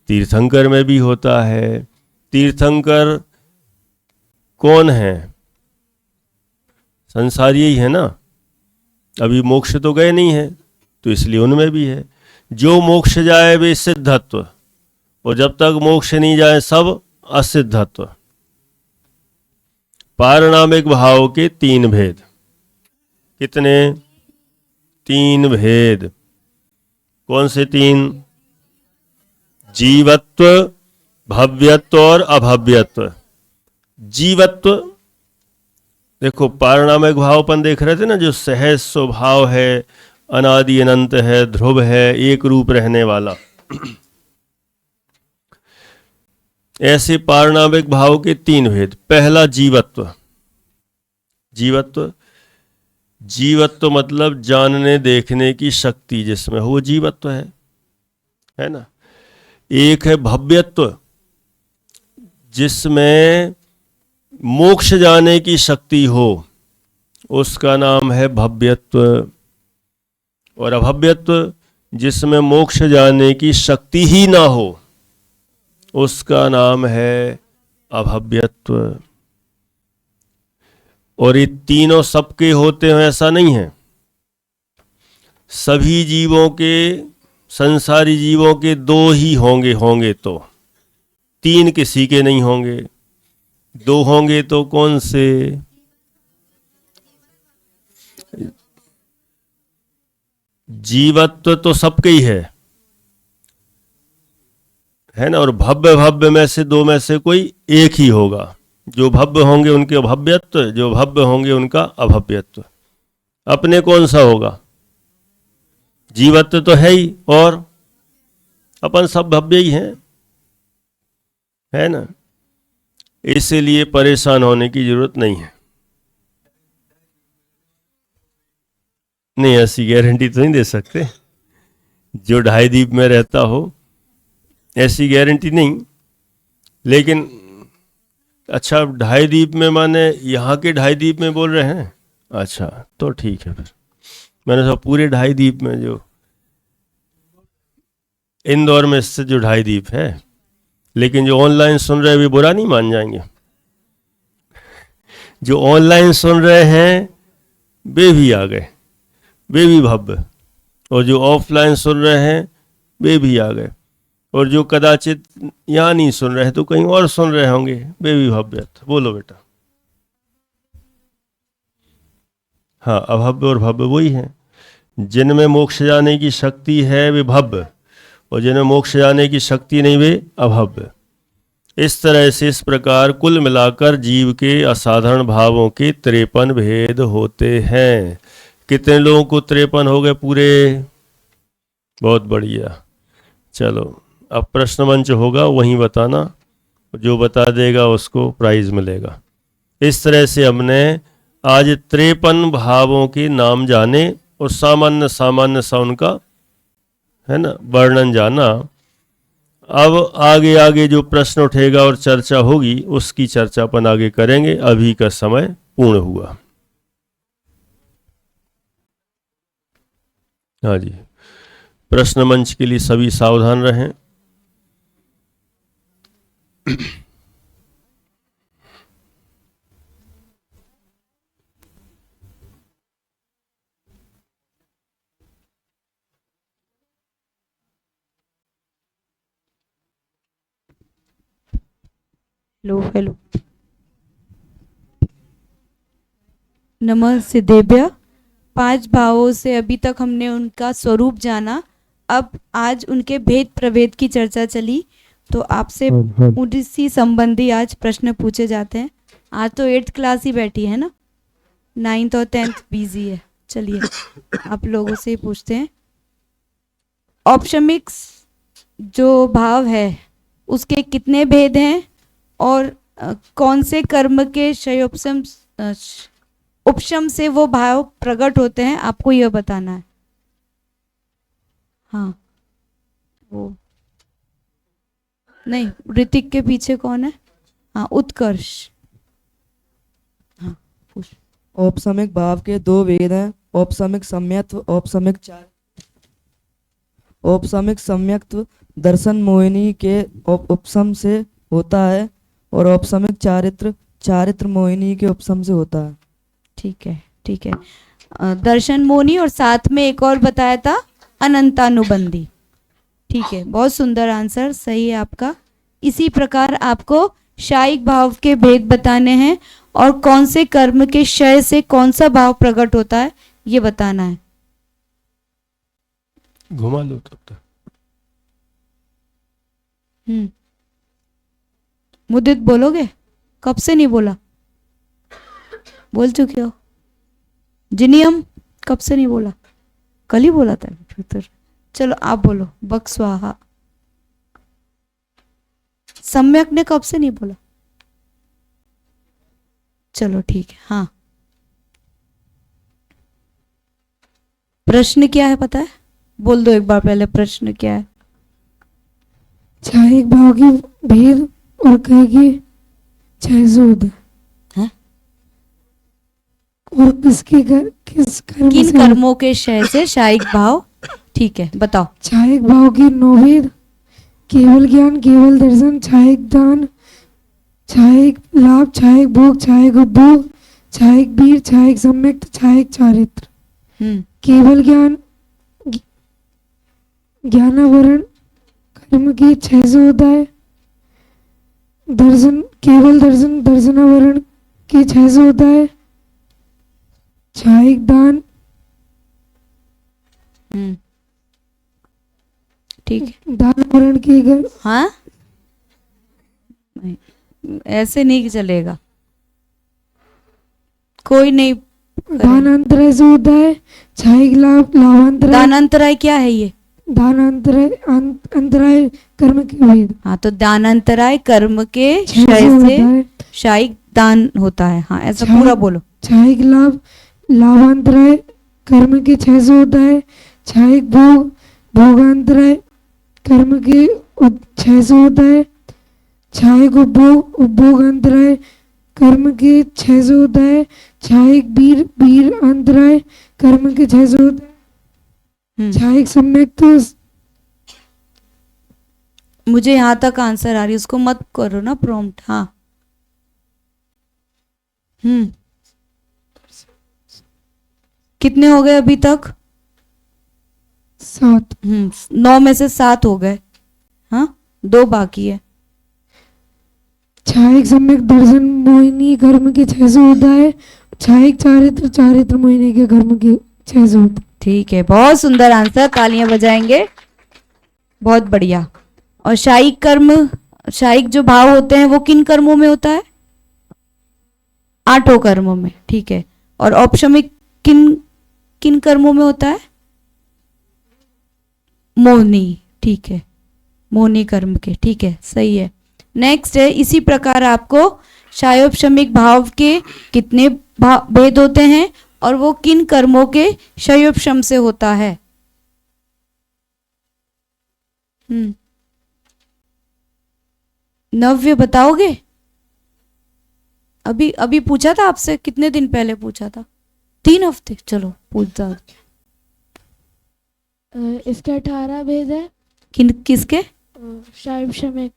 तीर्थंकर में भी होता है। तीर्थंकर कौन है? संसारी ही है ना, अभी मोक्ष तो गए नहीं है, तो इसलिए उनमें भी है। जो मोक्ष जाए वे सिद्धत्व, और जब तक मोक्ष नहीं जाए सब असिद्धत्व। पारिणामिक भाव के 3 भेद। कितने? 3 भेद। कौन से 3? जीवत्व, भव्यत्व और अभव्यत्व। जीवत्व देखो, पारिणामिक भाव अपन देख रहे थे ना, जो सहज स्वभाव है, अनादि अनंत है, ध्रुव है, एक रूप रहने वाला। ऐसे पारिणामिक भाव के 3 भेद। पहला जीवत्व। जीवत्व, जीवत्व मतलब जानने देखने की शक्ति जिसमें हो, वो जीवत्व है ना। एक है भव्यत्व, जिसमें मोक्ष जाने की शक्ति हो, उसका नाम है भव्यत्व। और अभव्यत्व, जिसमें मोक्ष जाने की शक्ति ही ना हो, उसका नाम है अभव्यत्व। और ये तीनों सबके होते हैं ऐसा नहीं है। सभी जीवों के, संसारी जीवों के 2 ही होंगे तो 3 किसी के नहीं होंगे। 2 होंगे तो कौन से? जीवत्व तो सबके ही है ना। और भव्य भव्य में से 2 में से कोई एक ही होगा। जो भव्य होंगे उनके भव्यत्व, जो भव्य होंगे उनका अभव्यत्व। अपने कौन सा होगा? जीवत्व तो है ही, और अपन सब भव्य ही हैं, है ना। इसलिए परेशान होने की जरूरत नहीं है। नहीं, ऐसी गारंटी तो नहीं दे सकते। जो ढाई द्वीप में रहता हो ऐसी गारंटी नहीं। लेकिन अच्छा, ढाई द्वीप में माने यहाँ के ढाई द्वीप में बोल रहे हैं? अच्छा, तो ठीक है। फिर मैंने सोचा पूरे ढाई द्वीप में, जो इंदौर में स्थित जो ढाई द्वीप है। लेकिन जो ऑनलाइन सुन रहे हैं वे बुरा नहीं मान जाएंगे। जो ऑनलाइन सुन रहे हैं वे भी आ गए, वे भी भव्य। और जो ऑफलाइन सुन रहे हैं वे भी आ गए। और जो कदाचित यहाँ नहीं सुन रहे तो कहीं और सुन रहे होंगे, वे भी भव्य। बोलो बेटा। हाँ, अभव्य और भव्य वही हैं। जिनमें मोक्ष जाने की शक्ति है वे भव्य, और जिनमें मोक्ष जाने की शक्ति नहीं वे अभव्य। इस तरह से, इस प्रकार कुल मिलाकर जीव के असाधारण भावों के 53 भेद होते हैं। कितने लोगों को 53 हो गए पूरे? बहुत बढ़िया। चलो, अब प्रश्न मंच होगा, वहीं बताना। जो बता देगा उसको प्राइज मिलेगा। इस तरह से हमने आज 53 भावों के नाम जाने और सामान्य सामान्य सा उनका, है ना, वर्णन जाना। अब आगे आगे जो प्रश्न उठेगा और चर्चा होगी, उसकी चर्चा अपन आगे करेंगे। अभी का समय पूर्ण हुआ। हाँ जी, प्रश्न मंच के लिए सभी सावधान रहें। लो हेलो। नमः सिद्धेभ्य। 5 भावों से अभी तक हमने उनका स्वरूप जाना। अब आज उनके भेद प्रभेद की चर्चा चली, तो आपसे उसी संबंधी आज प्रश्न पूछे जाते हैं। आज तो 8th क्लास ही बैठी है ना, 9th और 10th बिजी है। चलिए आप लोगों से ही पूछते हैं। औपशमिक जो भाव है उसके कितने भेद हैं और कौन से कर्म के उपशम से वो भाव प्रकट होते हैं, आपको यह बताना है। हाँ वो नहीं, ऋतिक के पीछे कौन है? हाँ उत्कर्ष। हाँ पूछ। औपसमिक भाव के 2 भेद हैं, औपसमिक सम्यक्त्व, औपसमिक औपसमिक सम्यक्त्व दर्शन मोहिनी के उपसम से होता है और औपसमिक चारित्र मोहिनी के उपसम से होता है। ठीक है ठीक है। दर्शन मोहिनी और साथ में एक और बताया था अनंतानुबंधी। ठीक है, बहुत सुंदर आंसर, सही है आपका। इसी प्रकार आपको शायिक भाव के भेद बताने हैं और कौन से कर्म के क्षय से कौन सा भाव प्रकट होता है ये बताना है। घुमा दो तब तक। मुदित बोलोगे? कब से नहीं बोला? बोल चुके हो। जिनियम कब से नहीं बोला? कल ही बोला था फिर। चलो आप बोलो। बक्स्वाहा। सम्यक ने कब से नहीं बोला? चलो ठीक है। हाँ प्रश्न क्या है पता है? बोल दो एक बार पहले, प्रश्न क्या है? शायिक भाव की भेद और कहेगी 600 हैं? और किस कर्म किन से कर्मों के क्षय से शायिक भाव? ठीक है बताओ। शायिक भाव की 9 भेद: केवल ज्ञान, केवल दर्शन, छायिक दान, छायिक लाभ, छायिक भोग, छायिक उपभोग, छायिक वीर, छायिक सम्यक्त, छायिक चारित्र। केवल ज्ञान ज्ञानावरण कर्म की 600 होता है। दर्शन केवल दर्शन दर्शनावरण की 600 होता है। छायिक दान ठीक है। दानावरण की हाँ नहीं, ऐसे नहीं चलेगा, कोई नहीं। दानांतराय से होता है। छायिक लाभ लाभांतराय। दानांतराय क्या है ये? दानांतराय अंतराय कर्म के भेद। हाँ तो दानांतराय कर्म के क्षय 600 होता से है। शायिक दान होता है। हाँ ऐसा छायिक- पूरा बोलो। छायिक लाभ लाभांतराय कर्म के 600 होता है। छायिक भोग भोगांतराय कर्म के 600 होता है। छायिक उपभोग उपभोगांतराय कर्म के 600 होता है। छायिक वीर वीर अंतराय कर्म के 600 होता है। छायिक सम्यक्त मुझे यहाँ तक आंसर आ रही है, उसको मत करो ना प्रॉम्प्ट। हाँ कितने हो गए अभी तक? 7। 9 में से 7 हो गए। हाँ 2 बाकी है। छायिक सम्यक दर्शन मोहिनी कर्म के 600 होता है। छायिक चारित्र चारित्र मोहिनी के कर्म के 600 होता है। ठीक है, बहुत सुंदर आंसर, तालियां बजाएंगे, बहुत बढ़िया। और शायिक कर्म, शायिक जो भाव होते हैं वो किन कर्मों में होता है? 8 कर्मों में। ठीक है। और औपशमिक किन किन कर्मों में होता है? मोहिनी। ठीक है, मोहिनी कर्म के। ठीक है, सही है। नेक्स्ट है, इसी प्रकार आपको शायोपशमिक भाव के कितने भेद होते हैं और वो किन कर्मों के क्षयोपशम से होता है? नव्य बताओगे? अभी पूछा था आपसे, कितने दिन पहले पूछा था? 3 हफ्ते। चलो पूछता। इसके 18 भेद है। किसके? शायोपशमिक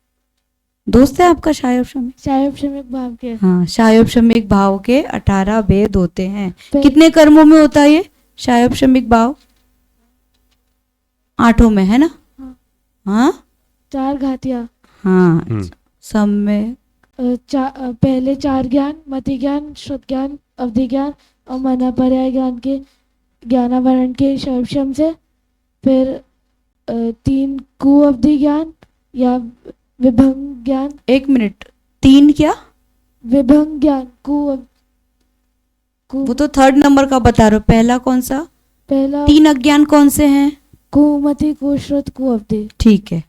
दोस्त है आपका शायोपशमिक? शायोपशमिक भाव के। हाँ, शायोपशमिक भाव के 18 भेद होते हैं। कितने कर्मों में होता है ये शायोपशमिक भाव? 8 में है ना? हाँ 4 घातिया। हाँ सम्यक पहले 4 ज्ञान, मति ज्ञान, श्रुत ज्ञान, अवधि ज्ञान और मनापर्याय ज्ञान के ज्ञानावरण के शैवशम से। फिर 3 कुअवधि ज्ञान या विभंग ज्ञान। 1 मिनट, 3 क्या? विभंग ज्ञान वो तो 3rd नंबर का बता रहे हो, पहला कौन सा? पहला 3 अज्ञान कौन से हैं? कुमति, कुश्रुत, कुअवधि। ठीक है,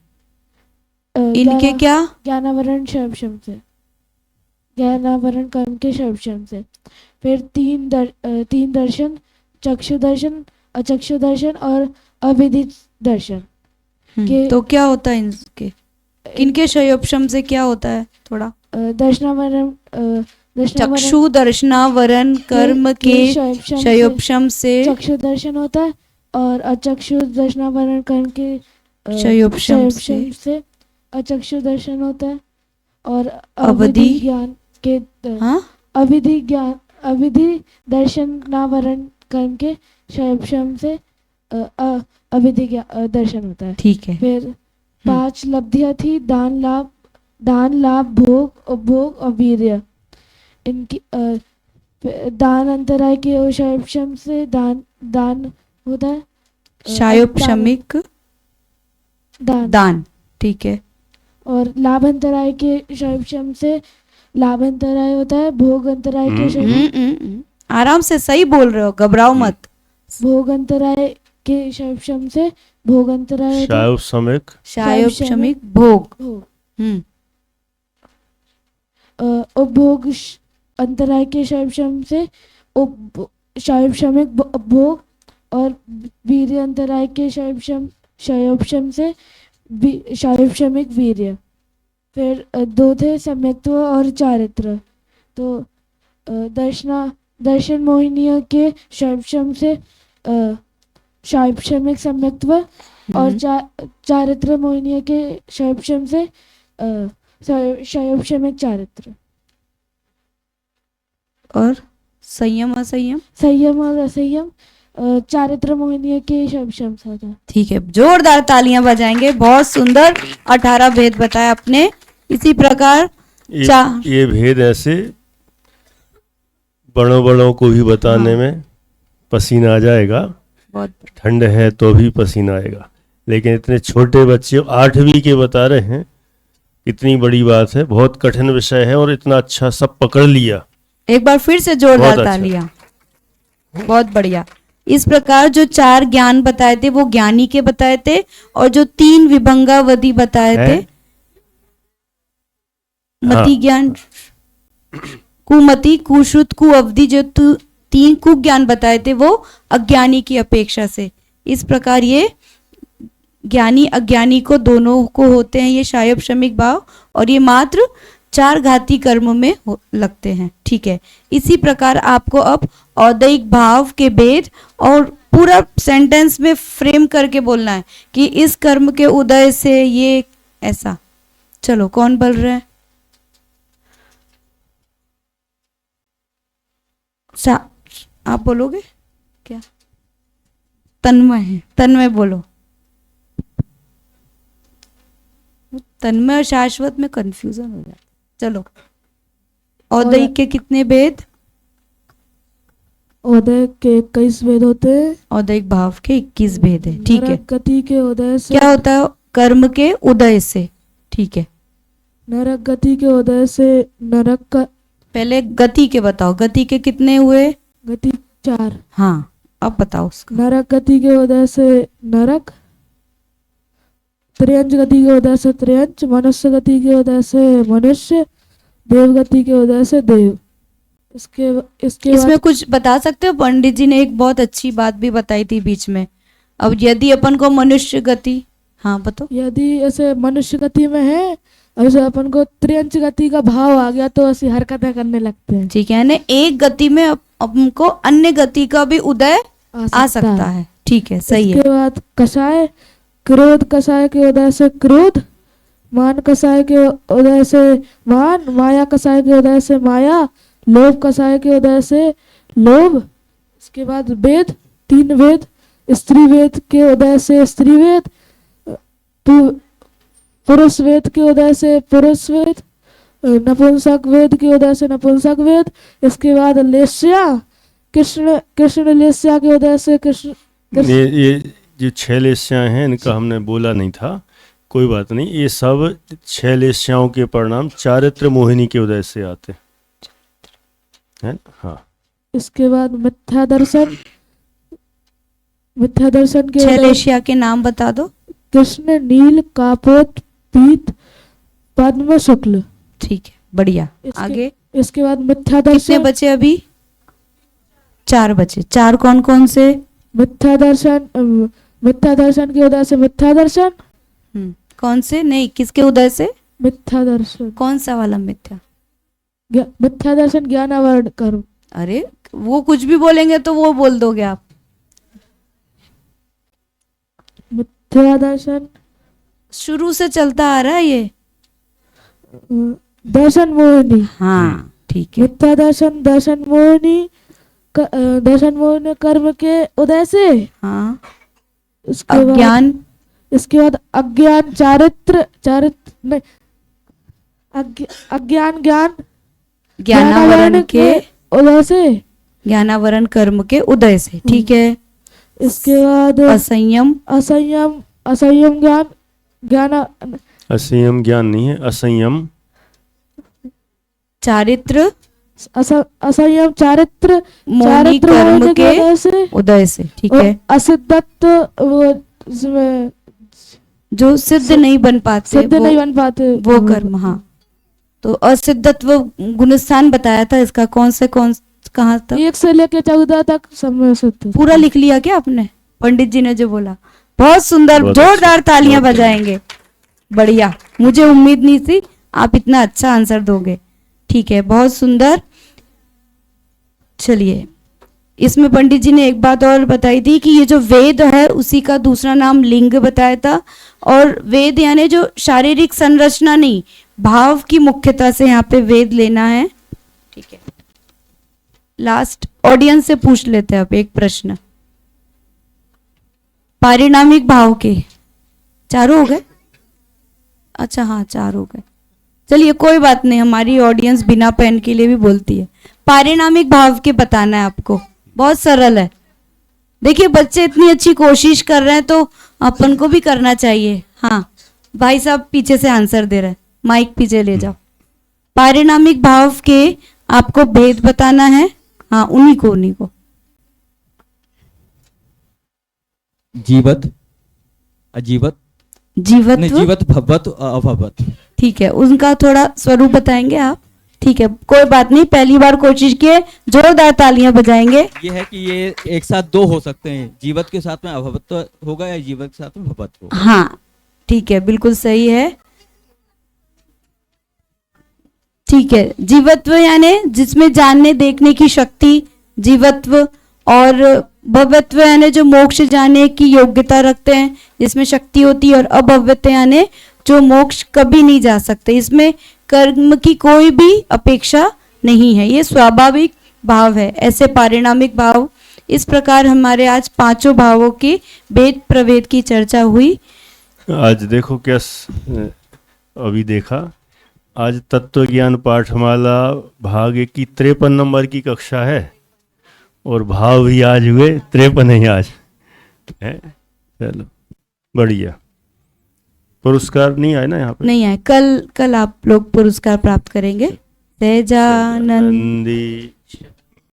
इनके क्या? ज्ञानावरण शैवशम से, ज्ञानावरण कर्म के शैवशम से। फिर 3 दर्शन, चक्षु दर्शन, अचक्षु दर्शन और अविधि दर्शन के। तो क्या होता है इनके, किनके शयोपशम से क्या होता है थोड़ा? दर्शनावरण चक्षु दर्शनावरण कर्म के शयोपशम से चक्षु दर्शन होता है और अचक्षु दर्शनावरण कर्म के शयोपशम से अचक्षु दर्शन होता है। और अवधि ज्ञान के हाँ, अविधि दर्शनावरण कर्म के शयोपशम से अविधि दर्शन होता है। ठीक है। फिर 5 लब्धियां थी, दान, लाभ, भोग, उपभोग और वीर्य। इनकी दान अंतराय के शैवशम से दान होता है, शायोपशमिक दान। ठीक है। और लाभ अंतराय के शैवशम से लाभ अंतराय होता है। भोग अंतराय के शैवशम, आराम से सही बोल रहे हो, घबराओ मत। भोग अंतराय के शैवशम से भोग अंतराय होता है। शायोपशमिक भोग। उपभोग अंतराय के शैवशम से शैवशमिक भोग और वीर्य अंतराय के शयोपशम से शैवशमिक वीर्य। फिर 2 थे, सम्यक्त्व और चारित्र। तो दर्शन मोहिनीय के शैवशम से शैवशमिक सम्यक्त्व और चारित्र मोहिनीय के शैवशम से शयोपशमिक चारित्र। और संयम असंयम? संयम और असंयम चारित्र मोहिनीय के शैवशम से होता है। ठीक है, जोरदार तालियां बजाएंगे। बहुत सुंदर 18 भेद बताया आपने। इसी प्रकार ये भेद ऐसे बड़ों को भी बताने में पसीना आ जाएगा, बहुत ठंड है तो भी पसीना आएगा, लेकिन इतने छोटे बच्चे 8वीं के बता रहे हैं, कितनी बड़ी बात है। बहुत कठिन विषय है और इतना अच्छा सब पकड़ लिया। एक बार फिर से जोरदार बहुत अच्छा। तालियां। बहुत बढ़िया। इस प्रकार जो 4 ज्ञान बताए थे वो ज्ञानी के बताए थे, और जो 3 विभंगावधि बताए थे, मति ज्ञान, कुमति, कुश्रुत, कुअवधि, जो 3 कुज्ञान बताए थे वो अज्ञानी की अपेक्षा से। इस प्रकार ये ज्ञानी अज्ञानी को दोनों को होते हैं ये शायोपशमिक भाव, और ये मात्र 4 घाती कर्म में लगते हैं। ठीक है। इसी प्रकार आपको अब औदैहिक भाव के भेद और पूरा सेंटेंस में फ्रेम करके बोलना है कि इस कर्म के उदय से ये ऐसा। चलो, कौन बोल रहा है? आप बोलोगे क्या? तन्मय है, तन्मय बोलो। तन्मय और शाश्वत में कंफ्यूजन हो जाता है। चलो, औदैहिक के कितने भेद? औदैहिक के 21 भेद होते हैं। औदैहिक भाव के 21 भेद है। ठीक है। नरक गति के उदय से क्या होता है? कर्म के उदय से। ठीक है। नरक गति के उदय से नरक का पहले गति के बताओ, गति के कितने हुए? गति 4। हाँ, अब बताओ उसका। नरक गति के उदय से नरक, त्रियंच गति के उदय से त्रियंच, मनुष्य गति के उदय से मनुष्य, देव गति के उदय से देव। इसके इसमें कुछ बता सकते हो? पंडित जी ने एक बहुत अच्छी बात भी बताई थी बीच में। अब यदि अपन को मनुष्य गति, हाँ बताओ। यदि ऐसे मनुष्य गति में है, ऐसे अपन को त्रियंच गति का भाव आ गया तो ऐसी हरकतें करने लगते हैं। ठीक है, यानी एक गति में अपन को अन्य गति का भी उदय आ सकता है। ठीक है, सही है। इसके बाद कषाय, क्रोध कषाय के उदय से क्रोध, मान कषाय के उदय से मान, माया कषाय के उदय से माया, लोभ कषाय के उदय से लोभ। इसके बाद वेद, 3 वेद, स्त्री वेद के उदय से स्त्री वेद, पुरुष वेद के उदय से पुरुष वेद, नपुंसक वेद की उदय से नपुंसक वेद। इसके बाद लेस्या, कृष्ण कृष्ण लेस्या की उदय से कृष्ण ये जो 6 लेस्याएं हैं इनका हमने बोला नहीं था, कोई बात नहीं। ये सब 6 लेस्याओं के परिणाम चारित्र मोहिनी के उदय से आते हैं। हाँ, इसके बाद मिथ्या दर्शन, मिथ्या दर्शन के 6 उदय लेशिया के नाम बता दो। कृष्ण, नील, कापोत, पीत, पद्म, शुक्ल। ठीक है, बढ़िया। इसके- आगे इसके बाद मिथ्या कितने दर्शन, बचे अभी? 4 बचे। 4 कौन कौन से? मिथ्या दर्शन, मिथ्या दर्शन की उदय से मिथ्या दर्शन, कौन से? नहीं, किसके उदय से? मिथ्या दर्शन, कौन सा वाला मिथ्या? मिथ्या दर्शन ज्ञानावरण कर्म। अरे वो कुछ भी बोलेंगे तो वो बोल दोगे आप। मिथ्या दर्शन, शुरू से चलता आ रहा है ये। दर्शन मोहिनी। हाँ, ठीक है। मिथ्या दर्शन, दर्शन मोहिनी, दर्शन मोहिनी कर्म के उदय से। हाँ, इसके बाद अज्ञान, इसके बाद अज्ञान, चारित्र चारित्र नहीं, अज्ञान ज्ञान ज्ञानावरण के उदय से। ज्ञानावरण कर्म के उदय से, ठीक है। इसके बाद असंयम, असंयम, असंयम ज्ञान, ज्ञान असंयम ज्ञान नहीं है, असंयम चारित्र असंयम चारित्र, मोहिनी चारित्र कर्म मोहिनी के उदय से। उदय से, ठीक और है। असिद्धत्व, वो इसमें जो सिद्ध नहीं बन पाते, सिद्ध नहीं बन पाते वो कर्म। हाँ, तो असिद्धत्व गुणस्थान बताया था इसका, कौन से कौन कहाँ तक? 1 से लेकर 14 तक समय सिद्ध। पूरा लिख लिया क्या आपने? पंडित जी ने जो बोला, बहुत सुंदर, बहुत जोरदार अच्छा, तालियां बहुत बजाएंगे। बढ़िया, मुझे उम्मीद नहीं थी आप इतना अच्छा आंसर दोगे। ठीक है, बहुत सुंदर। चलिए, इसमें पंडित जी ने एक बात और बताई थी कि ये जो वेद है उसी का दूसरा नाम लिंग बताया था। और वेद यानी जो शारीरिक संरचना नहीं, भाव की मुख्यता से यहाँ पे वेद लेना है। ठीक है, लास्ट ऑडियंस से पूछ लेते हैं अब एक प्रश्न। पारिणामिक भाव के 4 हो गए? अच्छा हाँ, 4 हो गए। चलिए कोई बात नहीं, हमारी ऑडियंस बिना पेन के लिए भी बोलती है। पारिणामिक भाव के बताना है आपको, बहुत सरल है। देखिए बच्चे इतनी अच्छी कोशिश कर रहे हैं तो अपन को भी करना चाहिए। हाँ, भाई साहब पीछे से आंसर दे रहे हैं, माइक पीछे ले जाओ। पारिणामिक भाव के आपको भेद बताना है। हाँ, उन्हीं को जीवत, अजीवत, नहीं, जीवत्व। जीवत, भवत, अभवत। ठीक है, उनका थोड़ा स्वरूप बताएंगे आप? ठीक है, कोई बात नहीं, पहली बार कोशिश किए, जोरदार तालियां बजाएंगे। ये है कि ये एक साथ 2 हो सकते हैं, जीवत के साथ में अभवत होगा या जीवत के साथ में भवत होगा। हाँ ठीक है, बिल्कुल सही है। ठीक है, जीवत्व यानी जिसमें जानने देखने की शक्ति, जीवत्व। और भव्यत्व यानी जो मोक्ष जाने की योग्यता रखते हैं, जिसमें शक्ति होती है। और अभव्यत्व यानी जो मोक्ष कभी नहीं जा सकते, इसमें कर्म की कोई भी अपेक्षा नहीं है, ये स्वाभाविक भाव है। ऐसे पारिणामिक भाव। इस प्रकार हमारे आज 5 भावों के भेद प्रभेद की चर्चा हुई। आज देखो क्या अभी देखा, आज तत्व ज्ञान पाठमाला भाग 1 की 53 नंबर की कक्षा है और भाव भी आज हुए 53 ही आज है। चलो बढ़िया। पुरस्कार नहीं आए ना यहाँ पे? नहीं आए, कल आप लोग पुरस्कार प्राप्त करेंगे। सहजानंद नंदी